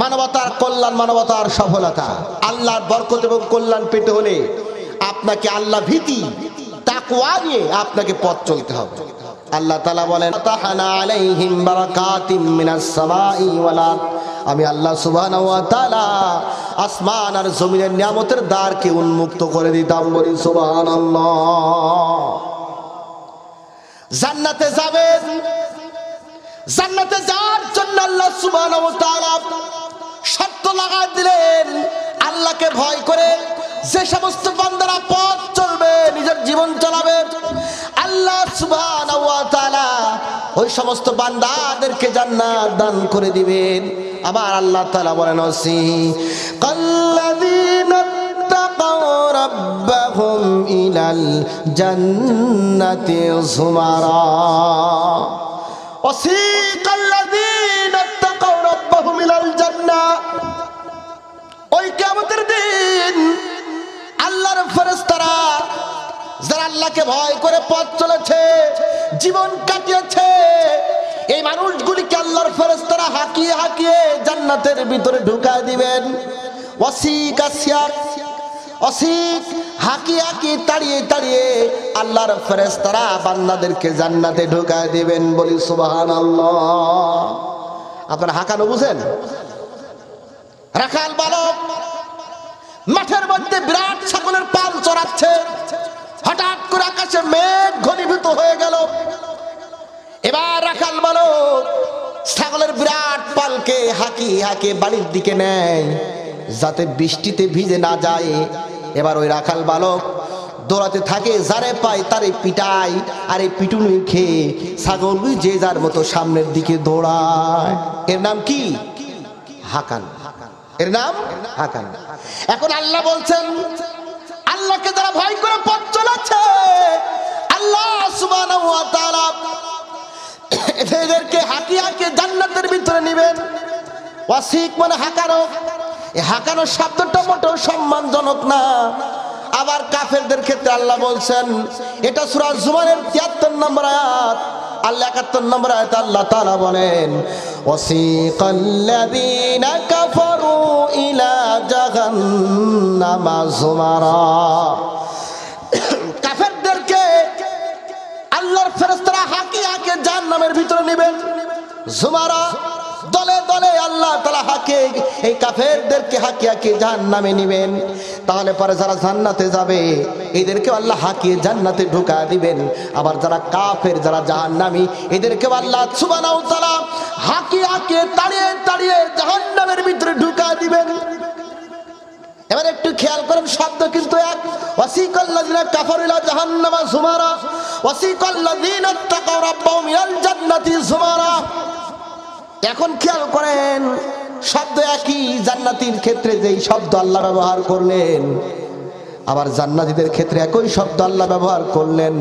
মানবতার কল্যাণ, মানবতার সফলতা। আল্লাহর বরকত এবং কল্যাণ পেতে হলে আপনাকে আল্লাহ ভীতি তাকওয়া নিয়ে আপনাকে পথ চলতে হবে। আল্লাহ তাআলা বলেন তাহানা আলাইহিম বারাকাতিম মিনাস সামাই ওয়াল আরদ, আমি আল্লাহ সুবহানাহু ওয়া তাআলা আসমান আর জমিনের নিয়ামতের দ্বারকে উন্মুক্ত করে দিতাম। বলি সুবহানাল্লাহ। জান্নাতে যাবেন, জান্নাতে যাওয়ার জন্য আল্লাহ সুবহানাহু ওয়া তাআলা শর্ত লাগাই দিলেন। আল্লাহকে ভয় করে যে সমস্ত বান্দারা পথ চলবে, নিজের জীবন চালাবে, আল্লাহ সুবহানাহু ওয়া তাআলা ওই সমস্ত বান্দাদেরকে জান্নাত দান করে দিবেন। আবার আল্লাহ তাআলা বলেন ওসি কাল্লাযীনা তাকাউ রাব্বাহুম ইলাল জান্নাতি যুমারা, ওসি কাল্লাযীনা তাকাউ রাব্বাহুম ইলাল জান্নাহ। ওই কিয়ামতের দিন আল্লাহর ফেরেশতারা যারা আল্লাহকে ভয় করে পথ চলেছে, জীবন কাটিয়েছে, এই মানুষগুলিকে আল্লাহর ফেরেশতারা হাঁকিয়ে হাঁকিয়ে জান্নাতের ভিতরে ঢুকায় দিবেন। ওয়াসিক আসিয়াক, অসিক হাঁকিয়ে হাঁকিয়ে তাড়িয়ে তাড়িয়ে আল্লাহর ফেরেশতারা বান্দাদেরকে জান্নাতে ঢুকায় দিবেন। বলি সুবহানাল্লাহ। আপনারা হাঁকানো বুঝেন? রাখাল বালক মাঠে মাঠের মধ্যে বিরাট ছাগলের পাল চড়াচ্ছে। হঠাৎ করে আকাশে মেঘ ঘনীভূত হয়ে গেল। এবার রাখাল বালক ছাগলের বিরাট পালকে হাঁকিয়ে হাঁকিয়ে বাড়ির দিকে নেয় যাতে বৃষ্টিতে ভিজে না যায়। এবার ওই রাখাল বালক দৌড়াতে থাকে, যারে পায় তারে পিটায়, আর এই পিটুনি খেয়ে ছাগলগুলি যে যার মতো সামনের দিকে দৌড়ায়। এর নাম কি? হাকান। এর নাম হাকান। এখন আল্লাহ বলছেন, আল্লাহকে যারা ভয় করে পথ চলেছে, আল্লাহ সুবহানাহু ওয়া তাআলা এদেরকে হাঁকিয়ে হাঁকিয়ে জান্নাতের ভিতরে নেবেন। ওয়াসিক মানে হাঁকানো। এই হাঁকানো শব্দটা মোটেও সম্মানজনক না। আবার কাফেরদের ক্ষেত্রে আল্লাহ বলছেন, এটা সূরা জুমারের 73 নম্বর আয়াত, আল্লাহ 71 নম্বর আয়াতে আল্লাহ তাআলা বলেন, ওয়াসিকাল্লাযীনা কাফারু ইলা জাহান্নামা যুমারা। কাফেরদেরকে আল্লাহর ফেরেশতারা হাঁকিয়ে হাঁকিয়ে জাহান্নামের ভিতরে নেবেন। যুমারা দলে দলে আল্লাহ তাআলা হাঁকিয়ে এই কাফেরদেরকে হাঁকিয়ে হাঁকিয়ে জাহান্নামে নেবেন। তাহলে পরে যারা জান্নাতে যাবে এদেরকে আল্লাহ হাঁকিয়ে জান্নাতে ঢুকা দিবেন। আবার যারা কাফের, যারা জাহান্নামী, এদেরকে আল্লাহ সুবহানাহু ওয়া তাআলা হাঁকিয়ে হাঁকিয়ে তাড়িয়ে তাড়িয়ে জাহান্নামের ভিতরে ঢুকা দিবেন। এবার একটু খেয়াল করেন, শব্দ কিন্তু এক। ওয়াসিকাল্লাযীনা কাফারু ইলা জাহান্নামা যুমারা ওয়াসিকাল্লাযীনা তাকাউ রাব্বাহুম ইলাল জান্নাতি যুমারা। এখন খেয়াল করেন, শব্দ একই। জান্নাতীর ক্ষেত্রে যেই শব্দ আল্লাহ ব্যবহার করলেন, আবার জান্নাতীদের ক্ষেত্রে একই শব্দ আল্লাহ ব্যবহার করলেন।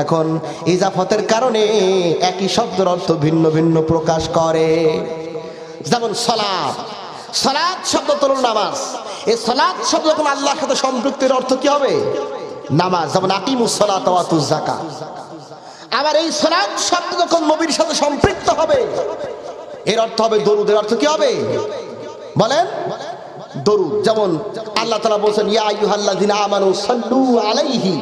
এখন ইজাফতের কারণে একই শব্দের অর্থ ভিন্ন ভিন্ন প্রকাশ করে। যেমন সালাত, সালাত শব্দ তরুণ নামাজ। এই সালাত শব্দ যখন আল্লাহর সাথে সম্পৃক্তের অর্থ কি হবে? নামাজ। যেমন আকিমুস সালাত ওয়া আতুজ যাকাত। আবার এই সালাত শব্দ যখন নবীর সাথে সম্পৃক্ত হবে এর অর্থ হবে দরুদ। এর অর্থ কি হবে বলেন? দরুদ। যেমন আল্লাহ তাআলা বলেন, ইয়া আইয়ুহাল্লাযিনা আমানু সাল্লু আলাইহি,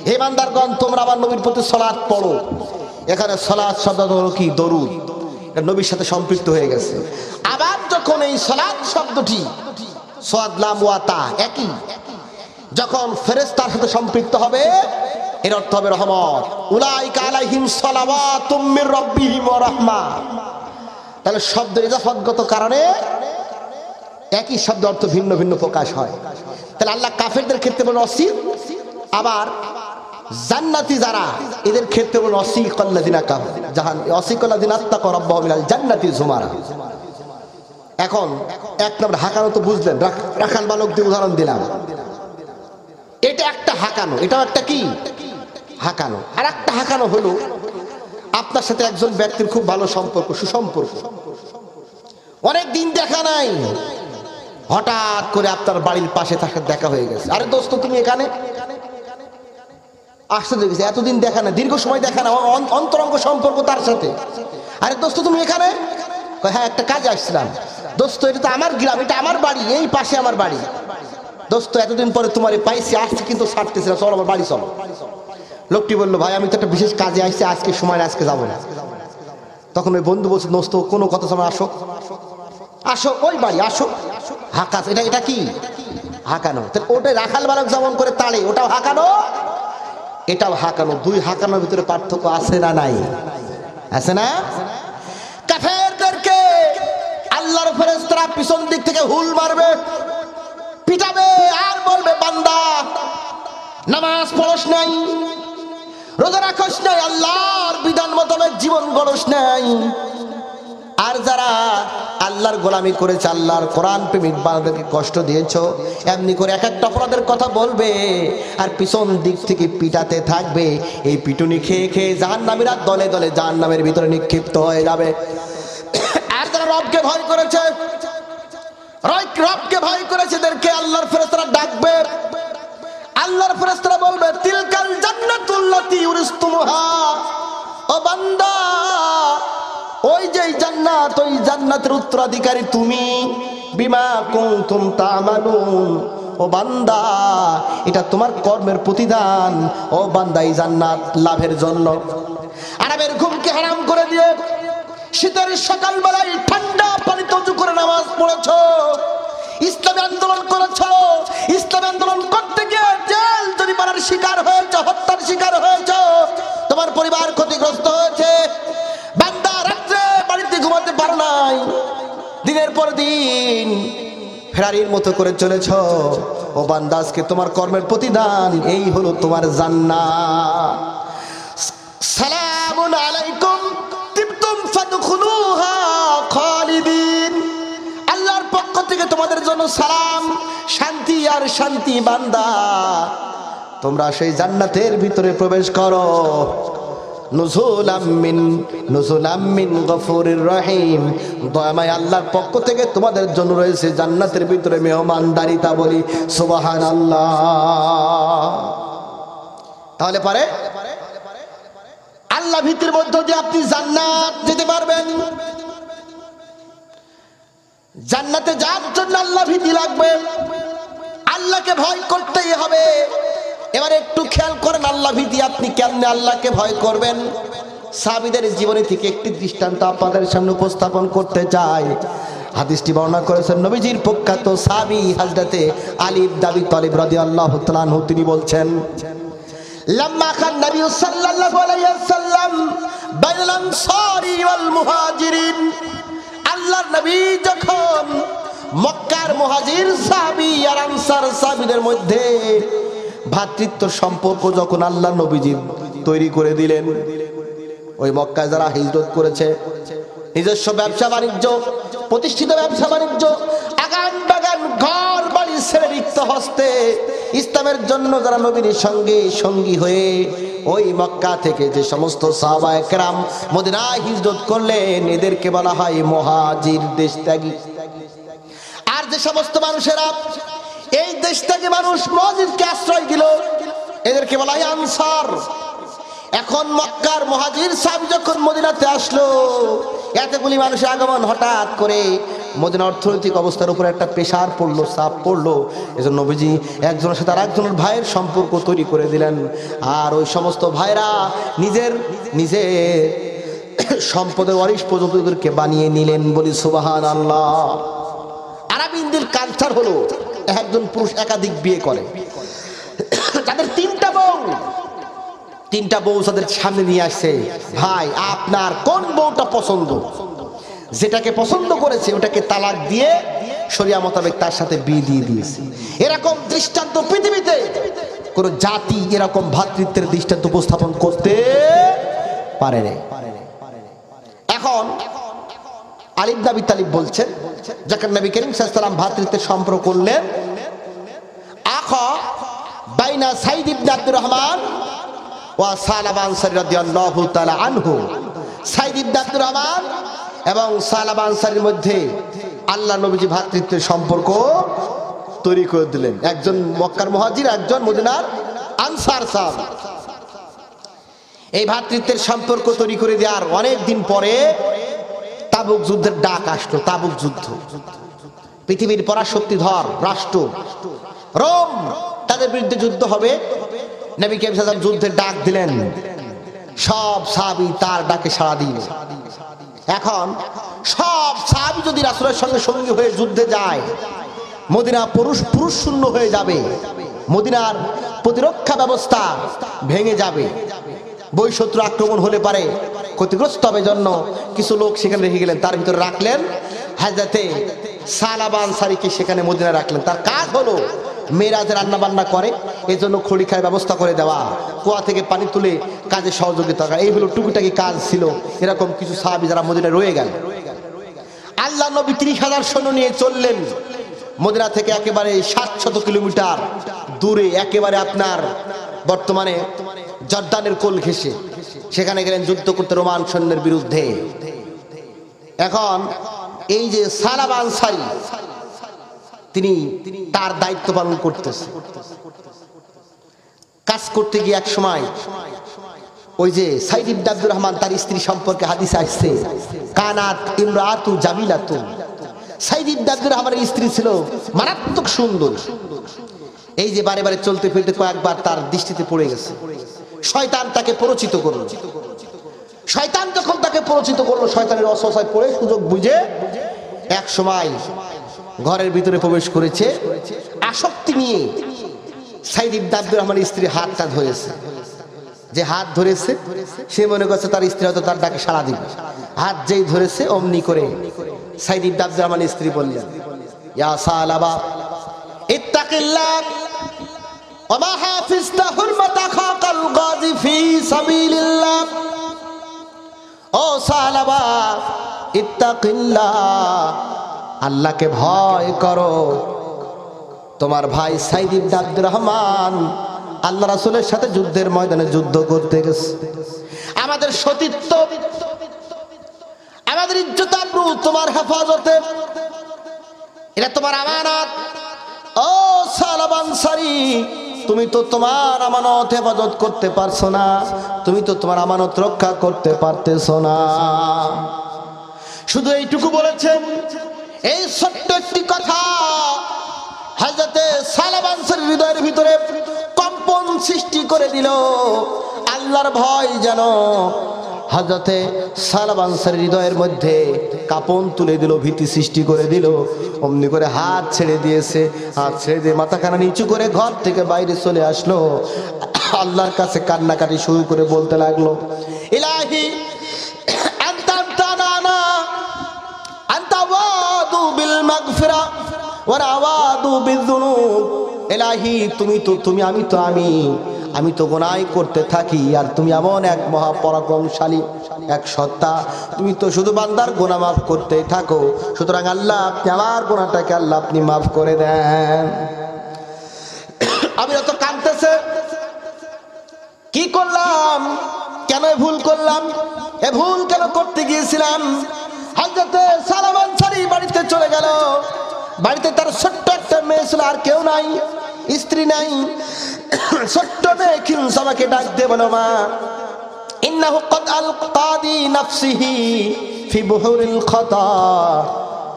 হে বান্দারগণ তোমরা আমার নবীর প্রতি সালাত পড়ো। এখানে সালাত শব্দ হলো কি? দরুদ। এটা নবীর সাথে সম্পৃক্ত হয়ে গেছে। আবার যখন এই সালাত শব্দটি সাদ লাম ওয়া তা একই, যখন ফেরেশতার সাথে সম্পৃক্ত হবে এর অর্থ হবে রহমত। উলাইকা আলাইহিম সালাওয়াতুম মির রাব্বিহিম ওয়া রাহমা। তাহলে শব্দ ইজাফতগত কারণে একই শব্দ অর্থ ভিন্ন ভিন্ন প্রকাশ হয়। তাহলে আল্লাহ কাফেরদের ক্ষেত্রে বলেন অসিক, আবার জান্নাতি যারা এদের ক্ষেত্রে বলেন ওয়াসিকাল্লাযিনা কাফারু জাহান ওয়াসিকাল্লাযিনা তাকাউ রাব্বাহুম ইলাল জান্নাতি যুমারা। এখন এক নম্বর হাঁকানো তো বুঝলেন, রাখাল বালক দিয়ে উদাহরণ দিলাম। এটা একটা হাঁকানো, এটাও একটা কি হাঁকানো। আর একটা হাঁকানো হলো আপনার সাথে একজন ব্যক্তির খুব ভালো সম্পর্ক, সুসম্পর্ক, অনেক দিন দেখা নাই, হঠাৎ করে আপনার বাড়ির পাশে তার সাথে দেখা হয়ে গেছে। আরে দোস্ত তুমি এখানে? আশ্চর্য গেছে, এতদিন দেখা না, দীর্ঘ সময় দেখা না, অন্তরঙ্গ সম্পর্ক তার সাথে। আরে দোস্ত তুমি এখানে? হ্যাঁ একটা কাজে আসছিলাম। দোস্ত এটা তো আমার গ্রাম, এটা আমার বাড়ি, এই পাশে আমার বাড়ি। দোস্ত এতদিন পরে তোমার পাইছি, আসছি কিন্তু ছাড়তেছি না, চলো আমার বাড়ি চলো। লোকটি বললো, ভাই আমি তো একটা বিশেষ কাজে আসছি, আজকে সময় না, আজকে যাবো না। তখন ওই বন্ধু বলছে, দোস্ত কোনো কথা সময় আসো, আসো ওই বাড়ি আসো। হাঁকা, এটা এটা কি হাঁকানো। ওটাই রাখাল বালক যেমন করে তাড়ে, ওটাও হাঁকানো, এটাও হাঁকানো। দুই হাঁকানোর ভিতরে পার্থক্য আছে না নাই? আছে না? কাফেরদেরকে আল্লাহর ফেরেশতারা পিছন দিক থেকে হুল মারবে, পিটাবে, আর বলবে, বান্দা নামাজ পড়স নাই, রোজা রাখস নাই, আল্লাহর বিধান মোতাবেক জীবন গড়স নাই। আর যারা আল্লাহর গোলামি করেছে, আল্লাহর কোরআন প্রেমিক বান্দাদেরকে কষ্ট দিয়েছো, এমনি করে এক একটা অপরাধের কথা বলবে আর পিছন দিক থেকে পিটাতে থাকবে। এই পিটুনি খেয়ে খেয়ে জাহান্নামীরা দলে দলে জাহান্নামের ভিতরে নিক্ষিপ্ত হয়ে যাবে। আর যারা রবকে ভয় করেছে, রবকে ভয় করেছে, এদেরকে আল্লাহর ফেরেশতারা ডাকবে। আল্লাহর ফেরেশতারা বলবে, তিলকাল জান্নাতুল্লাতী উরিসতুমুহা, ও বান্দা ওই যে জান্নাত, ওই জান্নাতের উত্তরাধিকারী তুমি, বিমা কুনতুম তা'মালুন, ও বান্দা এটা তোমার কর্মের প্রতিদান। ও বান্দা এই জান্নাত লাভের জন্য আরামের ঘুমকে হারাম করে দিয়ে শীতের সকালবেলায় ঠান্ডা পানিতে ওযু করে নামাজ পড়েছো, ইসলামী আন্দোলন করেছো, ইসলামী শিকার হয়েছে, হত্যার শিকার হয়েছে, তোমার পরিবার ক্ষতিগ্রস্ত হয়েছে। বান্দা রাত্রে বাড়িতে ঘুমাতে পারো নাই, দিনের পর দিন ফেরারির মতো করে চলেছ। ও বান্দা, আজকে তোমার কর্মের প্রতিদান, এই হলো তোমার জান্নাত। সালামুন আলাইকুম তিবতুম ফাদখুলুহা খালিদিন। আল্লাহর পক্ষ থেকে তোমাদের জন্য সালাম, শান্তি আর শান্তি। বান্দা, তোমরা সেই জান্নাতের ভিতরে প্রবেশ করো। নুজুলাম মিন গফুরির রহিম। দয়াময় আল্লাহর পক্ষ থেকে তোমাদের জন্য রয়েছে জান্নাতের ভিতরে মেহমানদারিতা। বলি সুবহানাল্লাহ। তাহলে পারে আল্লাহ ভীতির মধ্য দিয়ে আপনি জান্নাত যেতে পারবেন। জান্নাতে যাওয়ার জন্য আল্লাহ ভীতি লাগবে, আল্লাহকে ভয় করতেই হবে। এবার একটু খেয়াল করেন, আল্লাহ ভীতি আপনি কেমনে আল্লাহকে ভয় করবেন। সাহাবীদের জীবনী থেকে একটি দৃষ্টান্ত আপনাদের সামনে উপস্থাপন করতে চাই। হাদিসটি বর্ণনা করেছেন নবীজির প্রখ্যাত সাহাবী হযরতে আলী ইবনে আবি তালিব রাদিয়াল্লাহু তাআলা আনহু। তিনি বলছেন, লাম্মা খান নবী সাল্লাল্লাহু আলাইহি ওয়াসাল্লাম বাইনাল আনসারি ওয়াল মুহাজিরিন। আল্লাহর নবী যখন মক্কার মুহাজির সাহাবী আর আনসার সাহাবীদের মধ্যে ভ্রাতৃত্ব সম্পর্ক যখন আল্লাহ নবীজি তৈরি করে দিলেন, ওই মক্কায় যারা হিজরত করেছে, নিজস্ব ব্যবসা বাণিজ্য, প্রতিষ্ঠিত ব্যবসা বাণিজ্য, আগান বাগান ঘর বাড়ি ছেড়ে রিক্ত হস্তে ইসলামের জন্য যারা নবীর সঙ্গে সঙ্গী হয়ে ওই মক্কা থেকে যে সমস্ত সাহাবায়ে কেরাম মদিনায় হিজরত করলেন, এদেরকে বলা হয় মুহাজির, দেশত্যাগী। আর যে সমস্ত মানুষেরা এই দেশ থেকে মানুষ মুহাজিরকে আশ্রয় দিল, এদেরকে বলা হয় আনসার। এখন মক্কার মুহাজির সাহাবী যখন মদিনাতে আসলো, এতগুলি মানুষের আগমন হঠাৎ করে মদিনার অর্থনৈতিক অবস্থার উপর একটা প্রেশার পড়লো, চাপ পড়লো। এজন্য নবীজি একজনের সাথে আরেকজনের ভাইয়ের সম্পর্ক তৈরি করে দিলেন। আর ওই সমস্ত ভাইরা নিজের সম্পদের ওয়ারিশ পর্যন্ত ওদেরকে বানিয়ে নিলেন। বলি সুবহানাল্লাহ। আরব ইন্ডিয়ার কালচার হলো একজন পুরুষ একাধিক বিয়ে করে, তাদের তিনটা বউ তাদের সামনে নিয়ে আসছে, ভাই আপনার কোন বউটা পছন্দ? যেটাকে পছন্দ করেছে ওটাকে তালাক দিয়ে শরিয়া মোতাবেক তার সাথে বিয়ে দিয়ে দিয়েছে। এরকম দৃষ্টান্ত পৃথিবীতে কোন জাতি এরকম ভ্রাতৃত্বের দৃষ্টান্ত উপস্থাপন করতে পারে না। এখন আলী ইবনে আবি তালিব বলছেন, যখন নবী করিম সাল্লাল্লাহু আলাইহি ওয়াসাল্লাম ভ্রাতৃত্বের সম্পর্ক করলেন, আখা বাইনা সাইদ ইবনে আব্দুর রহমান ওয়া সালাবা আনসারী রাদিয়াল্লাহু তাআলা আনহু। সাইদ ইবনে আব্দুর রহমান এবং সালাবা আনসারীর মধ্যে আল্লাহ নবীজি ভ্রাতৃত্বের সম্পর্ক তৈরি করে দিলেন। একজন মক্কার মুহাজির, একজন মদিনার আনসার সাহাবী। এই ভ্রাতৃত্বের সম্পর্ক তৈরি করে দেওয়ার অনেক দিন পরে তাবুক যুদ্ধের ডাক আসলো। তাবুক যুদ্ধ, পৃথিবীর পরাশক্তিধর রাষ্ট্র রোম, তাদের বিরুদ্ধে যুদ্ধ হবে। নবী করিম সাল্লাল্লাহু আলাইহি ওয়াসাল্লাম যুদ্ধের ডাক দিলেন, সব সাহাবী তার ডাকে সাড়া দিল। এখন সব সাহাবী যদি রাসূলের সঙ্গে সঙ্গী হয়ে যুদ্ধে যায়, মদিনা পুরুষ শূন্য হয়ে যাবে, মদিনার প্রতিরক্ষা ব্যবস্থা ভেঙে যাবে, বহিঃশত্রু আক্রমণ হলে পারে ক্ষতিগ্রস্ত হবে। জন্য কিছু লোক সেখানে রেখে গেলেন। তার ভিতরে রাখলেন হযরতে সালাবা আনসারীকে, সেখানে মদিনায় রাখলেন। তার কাজ হলো মেয়েরা যে রান্না বান্না করে, এই জন্য খড়ি খায় ব্যবস্থা করে দেওয়া, কুয়া থেকে পানি তুলে কাজে সহযোগিতা করা, এই হলো টুকিটাকি কাজ ছিল। এরকম কিছু সাহাবী যারা মদিনায় রয়ে গেল। আল্লাহ নবী 30,000 সৈন্য নিয়ে চললেন মদিনা থেকে একেবারে 700 কিলোমিটার দূরে, একেবারে আপনার বর্তমানে জর্দানের কোল ঘেঁষে সেখানে গেলেন যুদ্ধ করতে রোমান সৈন্যের বিরুদ্ধে। এখন এই যে সালাবা আনসারী, তিনি তার দায়িত্ব পালন করতেছে। কাজ করতে গিয়ে এক সময় ওই যে সাইদ ইবনে আব্দুর রহমান, তার স্ত্রী সম্পর্কে হাদিসে আসছে, কানাত ইমরাতু জামিলাতু। সাইদ ইবনে আব্দুর রহমানের স্ত্রী ছিল মারাত্মক সুন্দর। এই যে বারে বারে চলতে ফিরতে কয়েকবার তার দৃষ্টিতে পড়ে গেছে। শয়তান তাকে প্ররোচিত করলো। শয়তান যখন তাকে প্ররোচিত করলো, শয়তানের অসহায় পড়ে সুযোগ বুঝে এক সময় ঘরের ভিতরে প্রবেশ করেছে আসক্তি নিয়ে। সাইদ ইবনে আব্দুর রহমানের স্ত্রী হাতটা ধরেছে, যে হাত ধরেছে সে মনে করছে তার স্ত্রী হয়তো তার ডাকে সাড়া দিবে। হাত যেই ধরেছে অমনি করে সাইদ ইবনে আব্দুর রহমানের স্ত্রী বললেন, ইয়া সালাবা ইত্তাকিল্লাহ ওয়া মা হাফিজতা হুরমাতা খাকাল গাজি ফি সাবিলিল্লাহ। ও সালাবা ইত্তাকিল্লাহ, আল্লাহকে ভয় করো। তোমার ভাই সাইদ ইবনে আব্দুর রহমান আল্লাহ রাসূলের সাথে যুদ্ধের ময়দানে যুদ্ধ করতে গেছে। আমাদের সতীত্ব, আমাদের ইজ্জত আবরু তোমার হেফাজতে, এটা তোমার আমানত। ও সালাবা আনসারী, তুমি তো তোমার আমানত হেফাজত করতে পারছো না, তুমি তো তোমার আমানত রক্ষা করতে পারতেছো না। শুধু এইটুকু বলেছেন, এই ছোট্ট একটি কথা হযরতে সালাবা আনসারীর হৃদয়ের ভিতরে কম্পন সৃষ্টি করে দিল। আল্লাহর ভয় যেন হযরতে সালাবা আনসারীর হৃদয়ের মধ্যে কাঁপন তুলে দিল, ভীতি সৃষ্টি করে দিল। অমনি করে হাত ছেড়ে দিয়েছে, হাত ছেড়ে দিয়ে মাথাখানা নিচু করে ঘর থেকে বাইরে চলে আসলো। আল্লাহর কাছে কান্নাকাটি শুরু করে বলতে লাগলো, ইলাহি আনতা আমতানা আনতা ওয়াদু বিল মাগফিরা ওয়া রাওয়াদু বিযুনুব। ইলাহি আমি তো গুনাহ করতে থাকি, আর তুমি এমন এক মহাপরাক্রমশালী এক সত্তা, তুমি তো শুধু বান্দার গুনাহ মাফ করতেই থাকো। সুতরাং আল্লাহ আপনি আমার গুনাহটাকে আল্লাহ আপনি মাফ করে দেন। আমি তো কাঁদতেছে, কি করলাম, কেন ভুল করলাম, এ ভুল কেন করতে গিয়েছিলাম। হযরতে সালাবা আনসারী বাড়িতে চলে গেল। বাড়িতে তার ছোট্ট একটা মেয়ে ছিল, আর কেউ নাই, স্ত্রী নাই। ছোট্ট মেয়ে খিনসামাকে ডাক দিয়ে বলো, মা ইন্নাহু ক্বাদ আলকাদি নাফসিহি ফি বুহুরিল খাতা।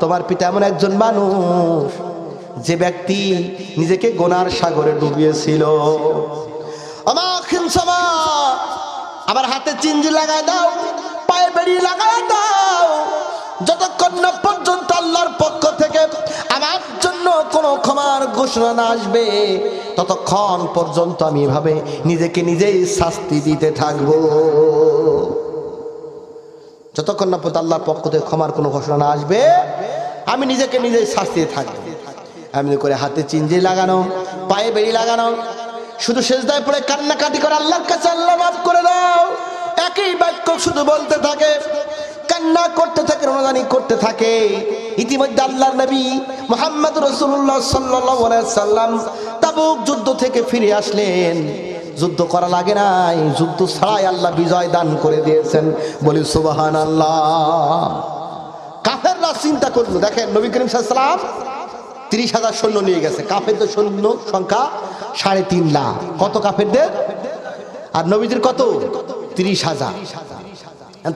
তোমার পিতা এমন একজন মানুষ যে ব্যক্তি নিজেকে গুনার সাগরে ডুবিয়েছিল। আমা খিনসামা, আমার হাতে চিনজি লাগায় দাও, পায়ে বেড়ি লাগায় দাও, যতক্ষণ না পর্যন্ত আল্লাহর পক্ষ থেকে আমার জন্য কোনো ক্ষমার ঘোষণা না আসবে, ততক্ষণ পর্যন্ত আমি এভাবে নিজেকে নিজেই শাস্তি দিতে থাকবো। যতক্ষণ না পর্যন্ত আল্লাহর পক্ষ থেকে ক্ষমার কোনো ঘোষণা না আসবে, আমি নিজেকে নিজেই শাস্তি দিতে থাকবো। এমনি করে হাতে চিনজি লাগানো, পায়ে বেড়ি লাগানো, শুধু সেজদায় পড়ে কান্নাকাটি করে আল্লাহর কাছে, আল্লাহ মাফ করে দাও, একই বাক্য শুধু বলতে থাকে, কান্না করতে থাকে, রোনাজানি করতে থাকে। ইতিমধ্যে আল্লাহর নবী মুহাম্মদ রাসূলুল্লাহ সাল্লাল্লাহু আলাইহি সাল্লাম তাবুক যুদ্ধ থেকে ফিরে আসলেন। যুদ্ধ করা লাগে নাই, যুদ্ধ ছাড়াই আল্লাহ বিজয় দান করে দিয়েছেন। বলি সুবহানাল্লাহ। কাফেররা চিন্তা করলো, দেখেন নবী করিম সাল্লাল্লাহু আলাইহি সাল্লাম 30,000 সৈন্য নিয়ে গেছে, কাফেরদের সৈন্য সংখ্যা 3.5 লাখ। কত কাফেরদের? আর নবীদের কত? 30,000।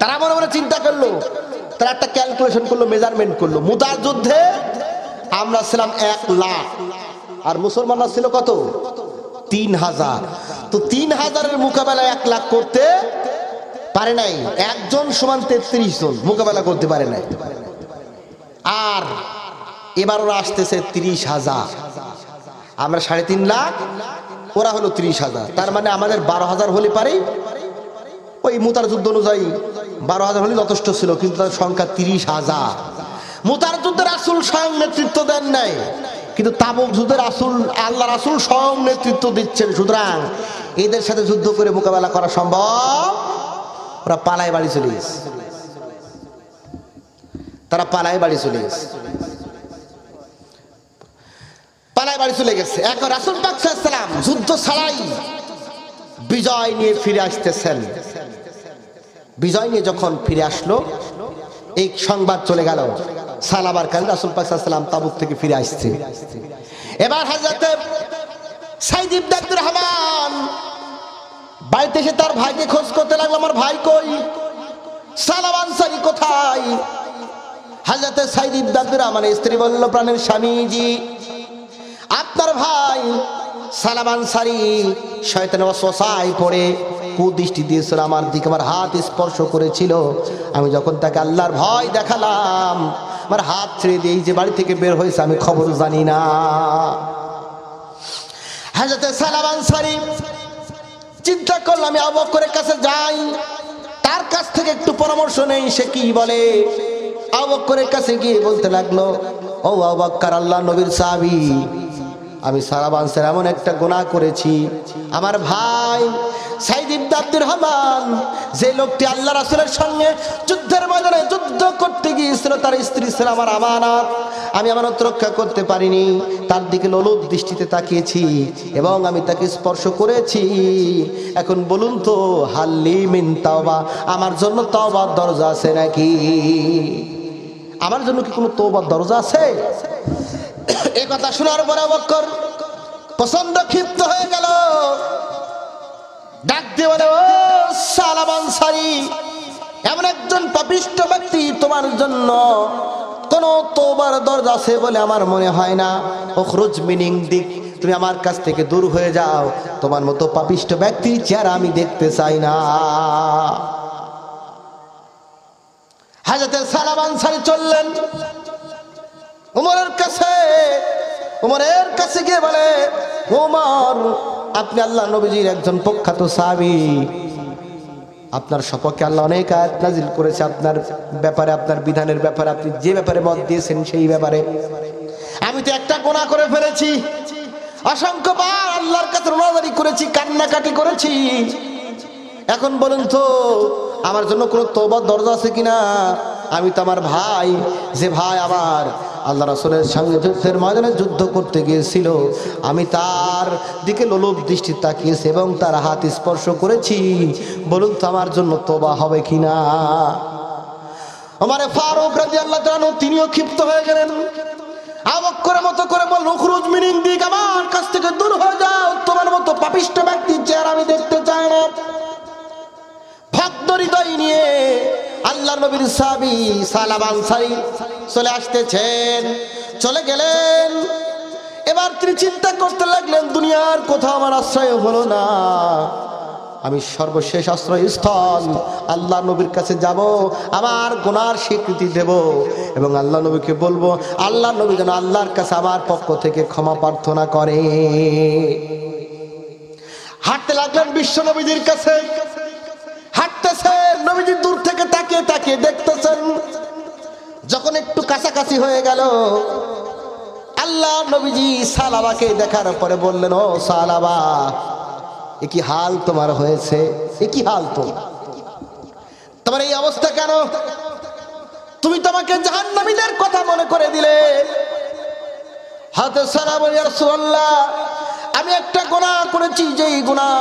তারা মনে মনে চিন্তা করলো, তারা একটা ক্যালকুলেশন করলো, মেজারমেন্ট করলো। মুতার যুদ্ধে আমরা ছিলাম 1 লাখ, আর মুসলমানরা ছিল কত? 3,000। তো 3,000-এর মোকাবেলা 1 লাখ করতে পারে নাই। একজন সমান 33 জন মোকাবেলা করতে পারে নাই। আর এবার ওরা আসতেছে 30,000, আমরা 3.5 লাখ, ওরা হলো 30,000। তার মানে আমাদের 12,000 হলে পারে। ওই মুতার যুদ্ধ অনুযায়ী 12,000 হলে যথেষ্ট ছিল, কিন্তু তার সংখ্যা 30,000। মুতার যুদ্ধে রাসূল স্বয়ং নেতৃত্ব দেন নাই, কিন্তু তাবুক যুদ্ধে আল্লাহ রাসূল স্বয়ং নেতৃত্ব দিচ্ছেন। সুতরাং এদের সাথে যুদ্ধ করে মোকাবেলা করা সম্ভব। ওরা পালায় বাড়ি চলে গেছে, তারা পালায় বাড়ি চলে গেছে, পালায় বাড়ি চলে গেছে। এখন রাসূল পাক সাল্লাল্লাহু আলাইহি ওয়াসাল্লাম যুদ্ধ ছাড়াই বিজয় নিয়ে ফিরে আসতেছেন। বিজয় নিয়ে যখন ফিরে আসলো, এই সংবাদ চলে গেল সালাবার কাছে, রাসূল পাক সাল্লাল্লাহু আলাইহি ওয়াসাল্লাম তাবুক থেকে ফিরে আসছে। এবার হযরত সাইদ ইবনে আব্দুর রহমান বাড়িতে এসে তার ভাইকে খোঁজ করতে লাগলো, আমার ভাই কই, সালাবা আনসারী কোথায়? হযরত সাইদ ইবনে আব্দুর রহমানের স্ত্রী বলল, প্রাণের স্বামীজি, আপনার ভাই সালাবা আনসারী শয়তানের ওয়াসওয়াসায় পড়ে কুদৃষ্টি দিয়েছিল আমার দিকে, আমার হাত স্পর্শ করেছিল। আমি যখন তাকে আল্লাহর ভয় দেখালাম, আমার হাত ছেড়ে দিয়ে যে বাড়ি থেকে বের হয়েছে আমি খবর জানি না। হযরত সালাম আনসারী চিন্তা করলাম আমি আবু বকরের কাছে যাই, তার কাছ থেকে একটু পরামর্শ নেই সে কি বলে। আবু বকরের কাছে গিয়ে বলতে লাগলো, ও আবু বকর, আল্লাহ নবীর সাহাবী, আমি সালাম আনসারী এমন একটা গুনাহ করেছি, আমার ভাই সাইদ ইবনে আব্দুর রহমান, যে লোকটি আল্লাহ রাসূলের সঙ্গে যুদ্ধের ময়দানে যুদ্ধ করতে গিয়েছিল, তার স্ত্রী ছিল আমার আমানত, আমি আমানত রক্ষা করতে পারিনি, তার দিকে লোলুপ দৃষ্টিতে তাকিয়েছি এবং আমি তাকে স্পর্শ করেছি। এখন বলুন তো, হাল্লি মিন তাওবা, আমার জন্য তওবার দরজা আছে নাকি? আমার জন্য কি কোনো তওবার দরজা আছে? এই কথা শোনার পরে আবু বকর প্রচন্ড ক্ষিপ্ত হয়ে গেল, ডাক দিয়ে বলে, ও সালাম আনসারী, এমন একজন পাপিষ্ঠ ব্যক্তি, তোমার জন্য কোন তওবার দরজা আছে বলে আমার মনে হয় না। উখরুজ মিনিং দিক, তুমি আমার কাছ থেকে দূর হয়ে যাও, তোমার মতো পাপিষ্ঠ ব্যক্তির চেহারা আমি দেখতে চাই না। হযরত সালাম আনসারী চললেন উমরের কাছে। উমরের কাছে গিয়ে বলে, উমর, আপনি আল্লাহ নবীজির একজন প্রখ্যাত সাহাবী, আপনার সপক্ষে আল্লাহ অনেক আয়াত নাজিল করেছে, আপনার ব্যাপারে, আপনার বিধানের ব্যাপারে, আপনি যে ব্যাপারে মত দিয়েছেন সেই ব্যাপারে। আমি তো একটা গুনাহ করে ফেলেছি, অসংখ্যবার আল্লাহর কাছে রোনাজারি করেছি, কান্নাকাটি করেছি, এখন বলুন তো আমার জন্য কোনো তওবার দরজা আছে কিনা? আমি তো আমার ভাই, যে ভাই আমার আল্লাহ রাসূলের সঙ্গে যুদ্ধের ময়দানে যুদ্ধ করতে গিয়েছিল, আমি তার দিকে লোলুপ দৃষ্টি তাকিয়েছি এবং তার হাত স্পর্শ করেছি, বলুন তো আমার জন্য তওবা হবে কিনা? ওমর ফারুক রাদিয়াল্লাহু তাআলা তিনিও ক্ষিপ্ত হয়ে গেলেন, আবু বকরের মতো করে বলল, উখরুজ মিনিং দিক, আমার কাছ থেকে দূর হয়ে যাও, তোমার মতো পাপিষ্ঠ ব্যক্তির চেহারা আমি দেখতে চাই না। ভক্ত হৃদয় নিয়ে আল্লাহর নবীর সাহাবী সালাম আনসারী চলে আসতেছেন, চলে গেলেন। এবার তিনি চিন্তা করতে লাগলেন, দুনিয়ার কোথাও আমার আশ্রয় হলো না, আমি সর্বশেষ আশ্রয়স্থল আল্লাহ নবীর কাছে যাব, আমার গুনার স্বীকৃতি দেব এবং আল্লাহ নবীকে বলবো, আল্লাহ নবী যেন আল্লাহর কাছে আমার পক্ষ থেকে ক্ষমা প্রার্থনা করে। হাঁটতে লাগলেন বিশ্ব নবীজির কাছে, হাঁটতেছেন, নবীজি দূর থেকে তাকিয়ে তাকিয়ে দেখতেছেন। যখন একটু কাছাকাছি হয়ে গেল, আল্লাহ নবীজি সালাবাকে দেখার পরে বললেন, ও সালাবা, এ কি হাল তোমার হয়েছে? এ কি হাল তোমার এই অবস্থা কেন? তুমি তোমাকে জাহান্নামীদের কথা মনে করে দিলে। হযরত সালাম, ইয়া রাসূলুল্লাহ, আমি একটা গুনাহ করেছি, যেই গুনাহ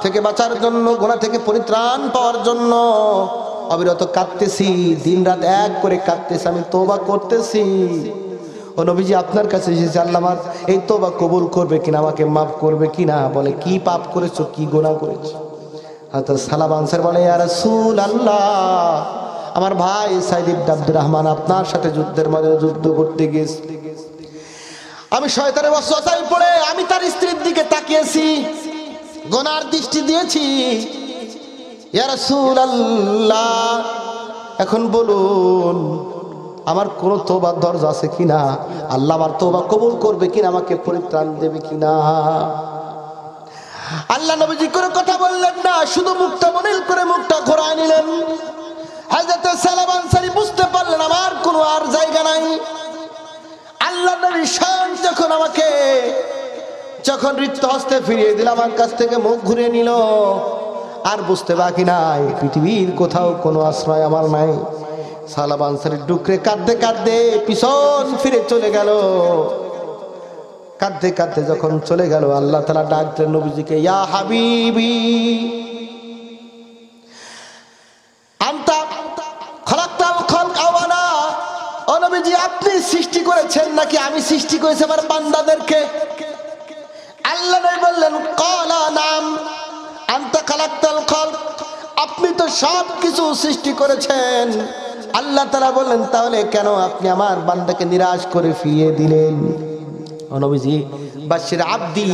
থেকে বাঁচার জন্য, গুনাহ থেকে পরিত্রাণ পাওয়ার জন্য অবিরত কাঁদতেছি, দিনরাত এক করে কাঁদতেছি, আমি তওবা করতেছি। ও নবীজি, আপনার কাছে এসেছি, আল্লাহ আমার এই তওবা কবুল করবে কিনা, আমাকে মাফ করবে কিনা। বলে, কি পাপ করেছো, কি গুনাহ করেছো? হযরত সালাম আনসারী বলে, ইয়া রাসূলুল্লাহ, আমার ভাই সাইদ ইবনে আব্দুর রহমান আপনার সাথে যুদ্ধের ময়দানে যুদ্ধ করতে গিয়েছিল, আমি শয়তানের ওয়াসওয়াসায় পড়ে আমি তার স্ত্রীর দিকে তাকিয়েছি, গুনার দৃষ্টি দিয়েছি। ইয়া রাসূলুল্লাহ, এখন বলুন আমার কোনো তওবার দরজা আছে কিনা, আল্লাহ আমার তওবা কবুল করবে কিনা, আমাকে পরিত্রাণ দেবে কিনা? আল্লাহ নবীজি কোনো কথা বললেন না, শুধু মুখটা মনিল করে মুখটা ঘোরায় নিলেন। হযরত সালাম আনসারী বুঝতে পারলেন আমার কোনো আর জায়গা নাই। আল্লাহ নবী স্বয়ং যখন আমাকে রিক্ত হস্তে ফিরিয়ে দিল, আমার কাছ থেকে মুখ ঘুরিয়ে নিল, আর বুঝতে বাকি নাই পৃথিবীর কোথাও কোনো আশ্রয় আমার নাই। সালাম আনসারী ডুকরে কাঁদতে কাঁদতে পিছন ফিরে চলে গেল। কাঁদতে কাঁদতে যখন চলে গেল, আল্লাহ তাআলা ডাক দিলেন নবীজিকে, ইয়া হাবিবি আনতা খলাকতাল খালক আওয়ানা, ও নবীজি, আপনি সৃষ্টি করেছেন নাকি আমি সৃষ্টি করেছি আমার বান্দাদেরকে? আল্লাহ নবী বললেন, ক্বালা নাম আনতা খালাকতাল খালক, আপনি তো সব কিছু সৃষ্টি করেছেন। আল্লাহ তাআলা বললেন, তাহলে কেন আপনি আমার বান্দাকে নিরাশ করে ফিরিয়ে দিলেন? ও নবীজি, বাশির আব্দি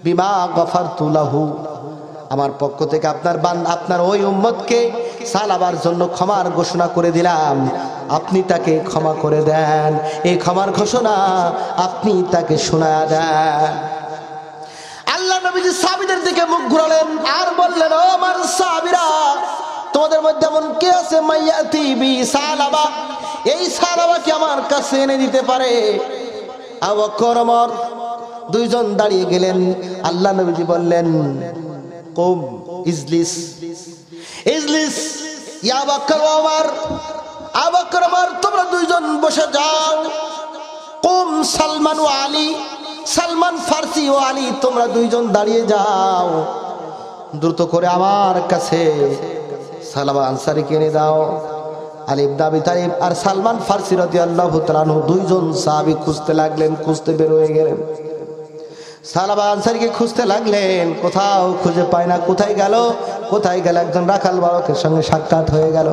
বিমা গফারতু লাহু, আমার পক্ষ থেকে আপনার ওই উম্মতকে সালাবার জন্য ক্ষমার ঘোষণা করে দিলাম। আপনি তাকে ক্ষমা করে দেন, এই ক্ষমার ঘোষণা আপনি তাকে শোনায়া দেন। আল্লাহ নবীজি সাহাবীদের দিকে মুখ ঘুরালেন আর বললেন, ও আমার সাহাবীরা, তোমাদের মধ্যে এমন কে আছে মাইয়াতি বি সালাবা, এই সালাবাকে আমার কাছে এনে দিতে পারে? আবু বকর ওমর দুইজন দাঁড়িয়ে গেলেন। আল্লাহ নবীজি বললেন, কুম ইজলিস ইজলিস ইয়া আবু বকর ওমর, আবু বকর ওমর তোমরা দুইজন বসে যাও। কুম সালমান ও আলী, সালমান ফারসি ও আলী তোমরা দুইজন দাঁড়িয়ে যাও, দ্রুত করে আমার কাছে সালাবা আনসারীকে এনে দাও। আলী ইবনে আবি তালিব আর সালমান ফারসি রাদিয়াল্লাহু তাআলা আনহু দুইজন সাহাবী খুঁজতে লাগলেন, খুঁজতে বের হয়ে গেলেন। সালাবা আনসারীকে খুঁজতে লাগলেন, কোথাও খুঁজে পায় না, কোথায় গেল কোথায় গেল। একজন রাখাল বালকের সঙ্গে সাক্ষাৎ হয়ে গেল।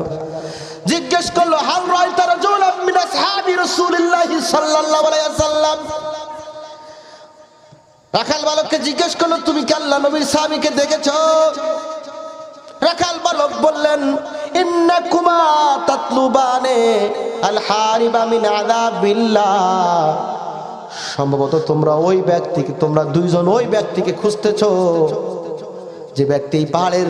জিজ্ঞেস করলো, হাল রাআইতা রাজুলাম মিন আসহাবি রাসূলিল্লাহি সাল্লাল্লাহু আলাইহি ওয়াসাল্লাম। রাখাল বালককে জিজ্ঞেস করলো, তুমি কি আল্লাহ নবীর সাহাবীকে দেখেছো? রাখাল বালক বললেন, ইন্নাকুমা তাতলুবানে আল হারিবা মিন আযাবিল্লাহ, সম্ভবত তোমরা ওই ব্যক্তিকে, তোমরা দুইজন ওই ব্যক্তিকে খুঁজতেছো যে ব্যক্তি পাহাড়ের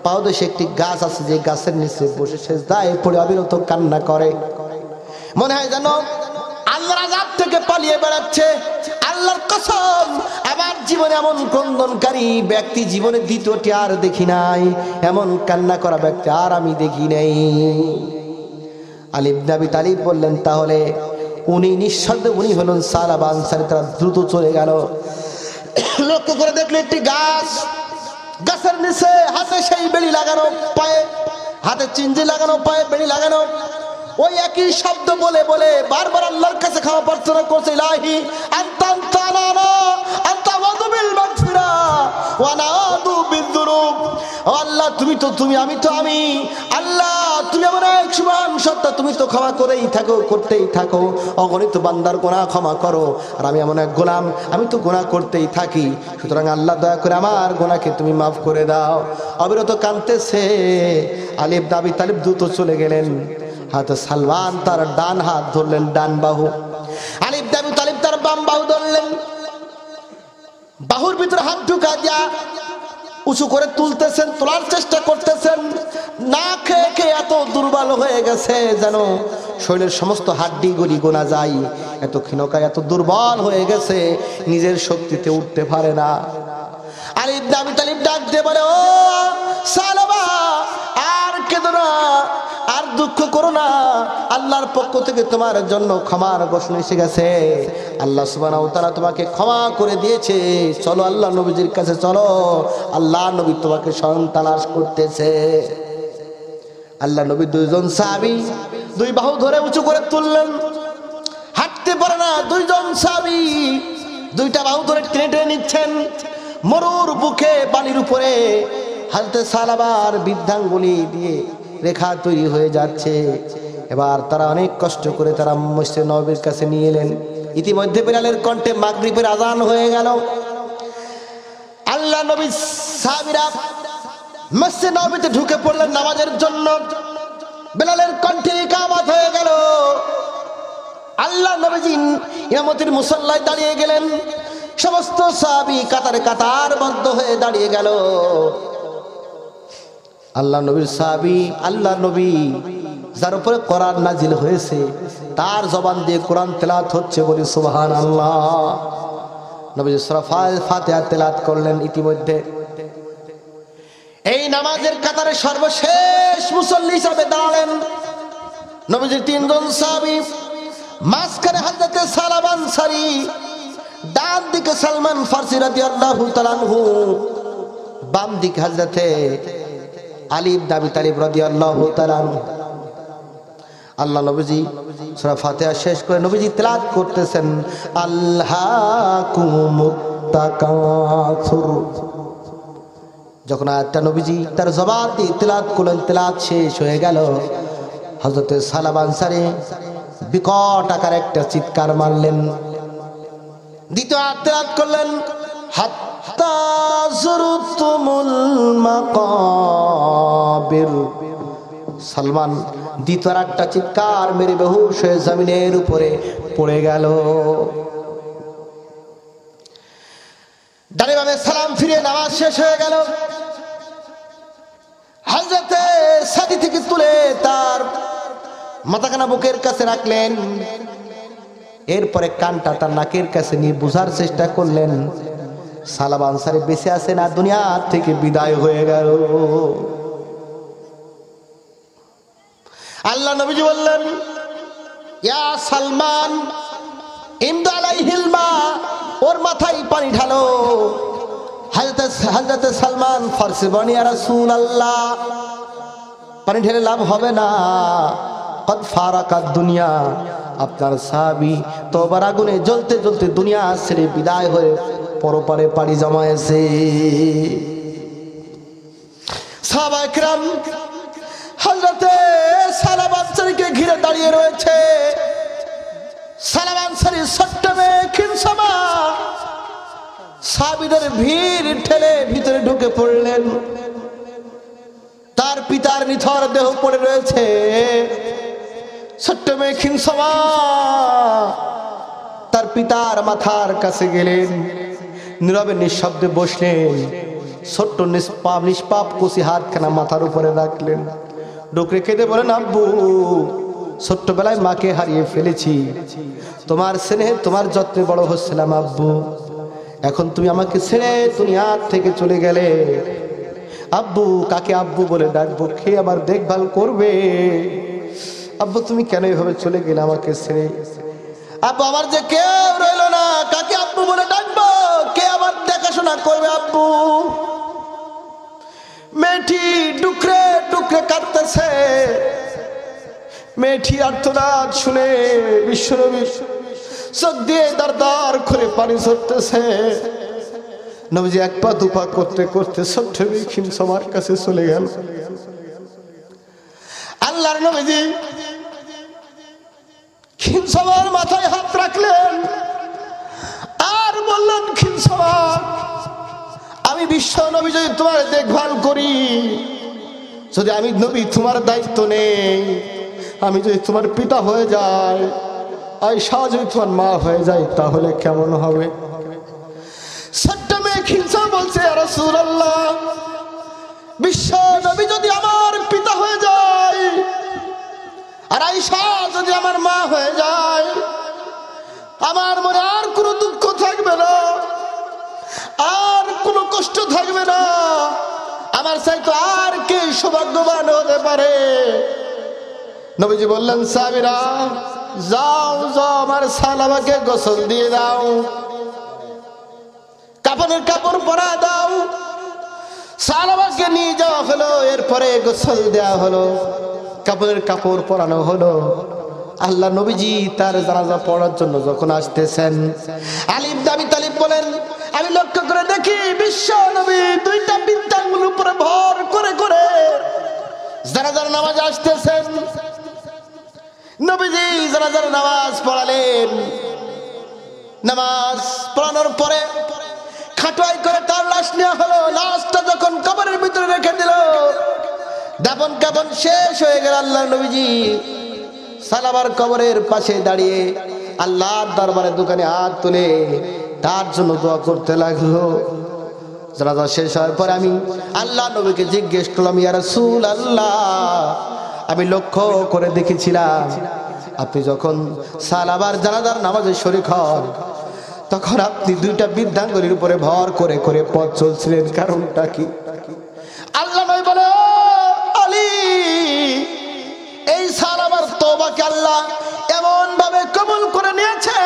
পাদদেশে একটি গাছ আছে, যে গাছের নিচে বসে সেজদায় পড়ে অবিরত কান্না করে, মনে হয় যেন আল্লাহর আযাব থেকে পালিয়ে বেড়াচ্ছে। আল্লাহর কসম, আমার জীবনে এমন ক্রন্দনকারী ব্যক্তি জীবনে দ্বিতীয়টি আর দেখি নাই, এমন কান্না করা ব্যক্তি আর আমি দেখি নাই। আলী ইবনে আবি তালিব বললেন, তাহলে উনি নিঃশব্দে উনি হলেন সালাবা আনসারী। তারা দ্রুত চলে গেল। লক্ষ্য করে দেখলো একটি গাছ, গাছের নিচে হাতে সেই বেড়ি লাগানো, পায়ে হাতে চিনজি লাগানো, পায়ে বেড়ি লাগানো, ওই একই শব্দ বলে বলে বারবার আল্লাহর কাছে ক্ষমা প্রার্থনা করছে, ইলাহি আনতা আনতানা আনতা ওয়াদু বিল মাগফিরা ওয়া নাদু বিযুনুব। ও আল্লাহ, তুমি তো তুমি, আমি তো আমি। আল্লাহ, তুমি আমার এক সমান সত্তা, তুমি তো ক্ষমা করেই থাকো, করতেই থাকো। অগণিত বান্দার গুনাহ ক্ষমা করো, আর আমি এমন এক গোলাম, আমি তো গুনাহ করতেই থাকি। সুতরাং আল্লাহ, দয়া করে আমার গুনাহকে তুমি মাফ করে দাও। অবিরত কাঁদতেছে। আলী ইবনে আবি তালিব দ্রুত চলে গেলেন। হাতে সালমান তার ডান হাত ধরলেন, ডান বাহু। আলী ইবনে আবি তালিব তার বাম বাহু ধরলেন, বাহুর ভিতরে হাত ঢুকা দিয়া উঁচু করে তুলতেছেন, তোলার চেষ্টা করতেছেন। না খেয়ে খেয়ে এত দুর্বল হয়ে গেছে যেন শরীরের সমস্ত হাড্ডি গুলি গোনা যায়, এত ক্ষীণকায়, এত দুর্বল হয়ে গেছে, নিজের শক্তিতে উঠতে পারে না। আলী ইবনে আবি তালিব ডাক দিয়ে বলে, ও সালাবা, আর কেঁদো না, আর দুঃখ করো না, আল্লাহর পক্ষ থেকে তোমার জন্য ক্ষমার ঘোষণা এসে গেছে। আল্লাহ সুবহানাহু ওয়া তাআলা তোমাকে ক্ষমা করে দিয়েছে। চলো আল্লাহ নবীজির কাছে চলো, আল্লাহ নবী তোমাকে স্বয়ং তালাশ করতেছে। আল্লাহ নবী দুইজন সাহাবী দুই বাহু ধরে উঁচু করে তুললেন, হাঁটতে পারে না। দুইজন সাহাবী দুইটা বাহু ধরে টেনে টেনে নিচ্ছেন। মরুর বুকে বালির উপরে হাজরত সালাবার বৃদ্ধাঙ্গুলি দিয়ে রেখা তৈরি হয়ে যাচ্ছে। এবার তারা অনেক কষ্ট করে তারা মসজিদে নববীর কাছে নিয়ে এলেন। ইতিমধ্যে বেলালের কণ্ঠে মাগরিবের আযান হয়ে গেল। আল্লাহ নবী সাহাবীরা মসজিদে নববীতে ঢুকে পড়লেন নামাজের জন্য। বেলালের কণ্ঠে ইকামত হয়ে গেল। আল্লাহ নবীজি ইমামতির মুসল্লায় দাঁড়িয়ে গেলেন। সমস্ত সাহাবী কাতারে কাতারবদ্ধ হয়ে দাঁড়িয়ে গেল। আল্লাহ নবীর সাহাবী, আল্লাহ নবী যার উপরে কোরআন নাজিল হয়েছে তার জবান দিয়ে কোরআন তেলাওয়াত হচ্ছে, বলি সুবহানাল্লাহ। নবী সূরা ফাতিহা তেলাওয়াত করলেন। ইতিমধ্যে এই নামাজের কাতারে সর্বশেষ মুসল্লি হিসাবে দাঁড়ালেন নবীজির তিনজন সাহাবী। মাঝখানে হযরত সালাবা আনসারী, ডান দিকে সালমান ফারসি রাদিয়াল্লাহু তাআলা আনহু, বাম দিকে হযরত আলী ইবনে আবি তালিব রাদিয়াল্লাহু তাআলা আনহু। আল্লাহ নবীজি সূরা ফাতিহা শেষ করে নবীজি তেলাওয়াত করতেছেন, আল্লাকুমুত তাকাসুর। যখন আয়াতটা নবীজি তার জবান দিয়ে তেলাওয়াত করলেন, তেলাওয়াত শেষ হয়ে গেল, হযরত সালাবা আনসারী বিকট আকারে একটা চিৎকার মারলেন। দ্বিতীয় আয়াত তেলাওয়াত করলেন, হাত্তা যুরতুমুল মাকাবির। সালমান দ্বিতীয় একটা চিৎকার মেরে বেহুশ হয়ে জমিনের উপরে পড়ে গেল। দাঁড়িয়ে বামে সালাম ফিরে নামাজ শেষ হয়ে গেল। হযরতে সাদি থেকে তুলে তার মাথাখানা বুকের কাছে রাখলেন, এরপরে কানটা তার নাকের কাছে নিয়ে বোঝার চেষ্টা করলেন সালাম আনসারী বেঁচে আছে না দুনিয়া থেকে বিদায় হয়ে গেল। আল্লাহ নবীজি বললেন, ইয়া সালমান ইমদা আলাইহিল মা, ওর মাথায় পানি ঢালো। হযরত সালমান ফারসি বলেন, ইয়া রাসূলুল্লাহ, পানি ঢেলে লাভ হবে না, কদ ফারাকাত দুনিয়া, আপনার সাহাবী তওবার আগুনে জ্বলতে জ্বলতে দুনিয়া ছেড়ে বিদায় হয়ে পরপারে পাড়ি জমায়েছে। সাহাবায়ে কেরাম হযরতে সালাম আনসারীকে ঘিরে দাঁড়িয়ে রয়েছে। সালাম আনসারী ছোট্ট মেয়ে খিনসামা সাহাবীদের ভিড় ঠেলে ভিতরে ঢুকে পড়লেন। তার পিতার নিথর দেহ পড়ে রয়েছে। ছোট্ট মেয়ে খিনসামা তার পিতার মাথার কাছে গেলেন, নীরবে নিঃশব্দে বসলেন। ছোট্ট নিষ্পাপ কুচি হাতখানা মাথার উপরে রাখলেন। ডুকরে কেঁদে বলেন, আব্বু, ছোট্টবেলায় মাকে হারিয়ে ফেলেছি, তোমার স্নেহে তোমার যত্নে বড় হচ্ছিলাম আব্বু, এখন তুমি আমাকে ছেড়ে দুনিয়ার থেকে চলে গেলে, আব্বু কাকে আব্বু বলে ডাকবো, কে আমার দেখভাল করবে? আব্বু তুমি কেন এভাবে চলে গেলে আমাকে ছেড়ে? আব্বু আমার যে কেউ রইল না, কাকে আব্বু বলে ডাকবো, কে আমার দেখাশোনা করবে আব্বু? মেয়েটি টুকরে টুকরে কাঁদতেছে। মেয়েটি আর্তনাদ শুনে বিশ্বনবী চোখ দিয়ে দাঁড় দাঁড় করে পানি ঝরতেছে। নবীজি এক পা দুপা করতে করতে ছোট্ট মেয়ে খিনসামার কাছে চলে গেল। আল্লাহর নবীজি খিনসামার মাথায় হাত রাখলেন আর বললেন, খিনসামা, আমি বিশ্ব নবী যদি তোমার দেখভাল করি, যদি আমি নবী তোমার দায়িত্ব নেই, আমি যদি তোমার পিতা হয়ে যাই, আয়েশা যদি তোমার মা হয়ে যায়, তাহলে কেমন হবে? ছোট্ট মেয়ে খিনসামা বলছে, ইয়া রাসূলুল্লাহ, বিশ্ব নবী যদি আমার পিতা হয়ে যায় আর আয়েশা যদি আমার মা হয়ে যায়, আমার মনে আর কোনো দুঃখ থাকবে না, আর কোনো কষ্ট থাকবে না, আমার চাইতো আর কে সৌভাগ্যবান হতে পারে? নবীজি বললেন, সাহাবীরা যাও যাও, আমার সালামাকে গোসল দিয়ে দাও, কাপড়ের কাপড় পরা দাও। সালামাকে নিয়ে যাওয়া হলো, এরপরে গোসল দেওয়া হলো, কাপড়ের কাপড় পরানো হলো। আল্লাহ নবীজি তার জানাজা পড়ার জন্য যখন আসতেছেন, আলী ইবনে আবি তালিব বলেন, আমি লক্ষ্য করে দেখি বিশ্ব নবী দুইটা বৃদ্ধাঙ্গুল উপরে ভর করে করে জানাজার নামাজ আসতেছেন। নবীজি জানাজার নামাজ পড়ালেন। নামাজ পড়ানোর পরে খাটোয়াই করে তার লাশ নেওয়া হলো। লাশটা যখন কবরের ভিতরে রেখে দিল, দাফন কাফন শেষ হয়ে গেল, আল্লাহ নবীজি সালাবার কবরের পাশে দাঁড়িয়ে আল্লাহর দরবারে দোকানে হাত তুলে তার জন্য দোয়া করতে লাগলো। জানাজা শেষ হওয়ার পর আমি আল্লাহ নবীকে জিজ্ঞেস করলাম, ইয়া রাসূলুল্লাহ, আমি লক্ষ্য করে দেখেছিলাম আপনি যখন সালাবার জানাজার নামাজে শরীক হন, তখন আপনি দুইটা বৃদ্ধাঙ্গুলির উপরে ভর করে করে পথ চলছিলেন, কারণটা কি? আল্লাহ নবী বলে, ও আলী, এই সালাবার তওবাকে আল্লাহ এমন ভাবে কবুল করে নিয়েছে,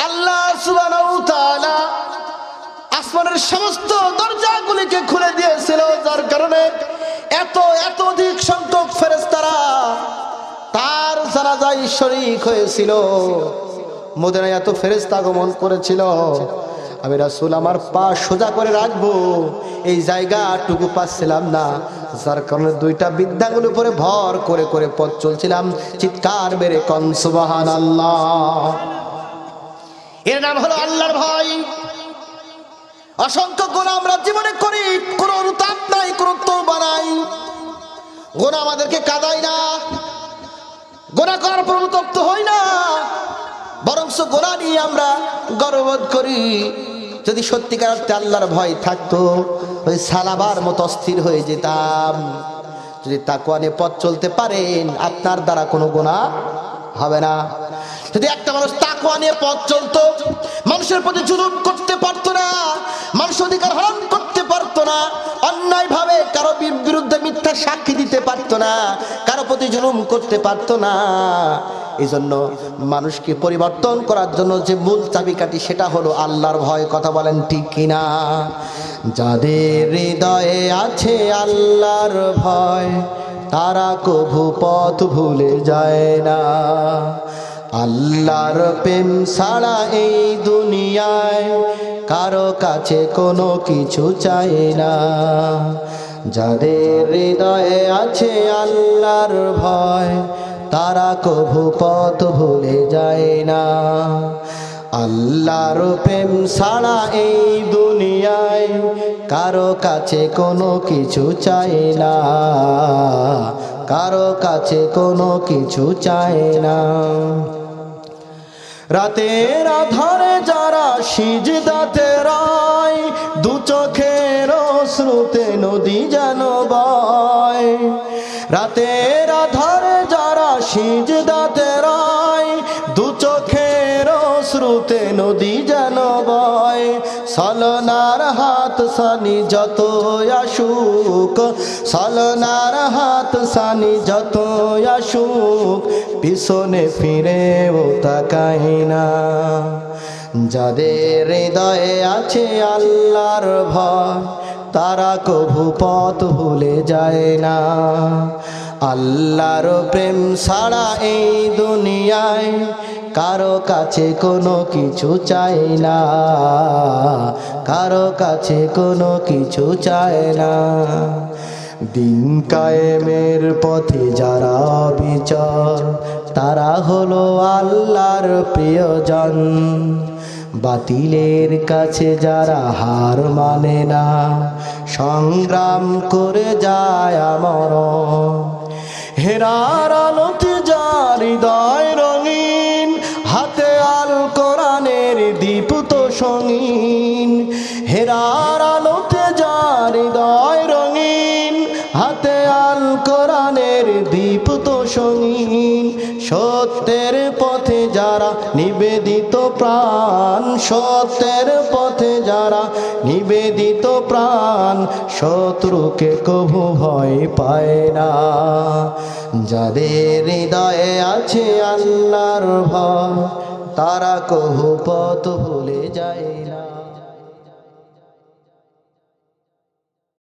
আল্লাহ সুবহানাহু ওয়া তাআলা আসমানের সমস্ত দরজাগুলিকে খুলে দিয়েছিল, যার কারণে এত অধিক সংখ্যক ফেরেশতারা তার জানাজায় শরীক হয়েছিল। মদিনায় এত ফেরেশতা আগমন করেছিল, আমি রাসূল আমার পা সোজা করে রাখবো এই জায়গাটুকু পাচ্ছিলাম না, যার কারণে দুইটা বৃদ্ধাঙ্গুলির উপরে ভর করে করে পথ চলছিলাম। চিৎকার মেরে কোন সুবহানাল্লাহ। এর নাম হলো আল্লাহর ভয়। অসংখ্য গুনাহ আমরা জীবনে করি, কোনো অনুতাপ নাই, কোনো তওবা নাই। গোনা আমাদেরকে কাঁদায় না, গোনা করার পর অনুতপ্ত হই না, বরং গোনা নিয়ে আমরা গর্ববোধ করি। যদি সত্যিকার অর্থে আল্লাহর ভয় থাকতো ওই সালাবার মতো অস্থির হয়ে যেতাম। যদি তাকওয়া নিয়ে পথ চলতে পারেন আপনার দ্বারা কোনো গুনাহ হবে না। যদি একটা মানুষ তাকওয়া নিয়ে পথ চলতো, মানুষের প্রতি জুলুম করতে পারতো না, মানুষ অধিকার হরণ করতে পারতো না, অন্যায় ভাবে কারো বিরুদ্ধে মিথ্যা সাক্ষী দিতে পারতো না, কারো প্রতি জুলুম করতে পারতো না। এই জন্য মানুষকে পরিবর্তন করার জন্য যে মূল চাবিকাঠি সেটা হলো আল্লাহর ভয়। কথা বলেন ঠিক কিনা? যাদের হৃদয়ে আছে আল্লাহর ভয় তারা কভু পথ ভুলে যায় না। আল্লাহর প্রেম ছাড়া এই দুনিয়ায় কারো কাছে কোনো কিছু চায় না। যাদের হৃদয়ে আছে আল্লাহর ভয় তারা কভু পথ ভুলে যায় না। আল্লাহর প্রেম ছাড়া এই দুনিয়ায় কারো কাছে কোনো কিছু চায় না, কারো কাছে কোনো কিছু চায় না। রাতের আধারে যারা সিজদাতে রায় দু চোখের অশ্রুতে নদী যেন বয়। রাতের আধারে যারা সিজদাতে রায় দু চোখের অশ্রুতে নদী যেন বয়। ছলনার হাত সানি যত আসুক, ছলনার হাত সানি যত আসুক, পিছনে ফিরেও তাকাই না। যাদের হৃদয়ে আছে আল্লাহর ভয় তারা কভু পথ ভুলে যায় না। আল্লাহর প্রেম ছাড়া এই দুনিয়ায় কারো কাছে কোনো কিছু চায় না, কারো কাছে কোনো কিছু চায় না। দিন কায়েমের পথে যারা বিচর তারা হলো আল্লাহর প্রিয়জন। বাতিলের কাছে যারা হার মানে না সংগ্রাম করে যায় আমরণ। হেরার আলোতে যার হৃদয় রঙিন হাতে আল কোরআনের দীপ্ত সঙ্গীন। হেরার আলোতে যার হৃদয় রঙিন হাতে আল কোরআনের দীপ্ত সঙ্গীন। সত্যের পথে যারা নিবেদিত প্রাণ, সত্যের পথে যারা নিবেদিত প্রাণ, শত্রুকে কভু ভয় পায় না। যাদের হৃদয়ে আছে আল্লাহর ভয় তারা কভু পথ ভুলে যায়।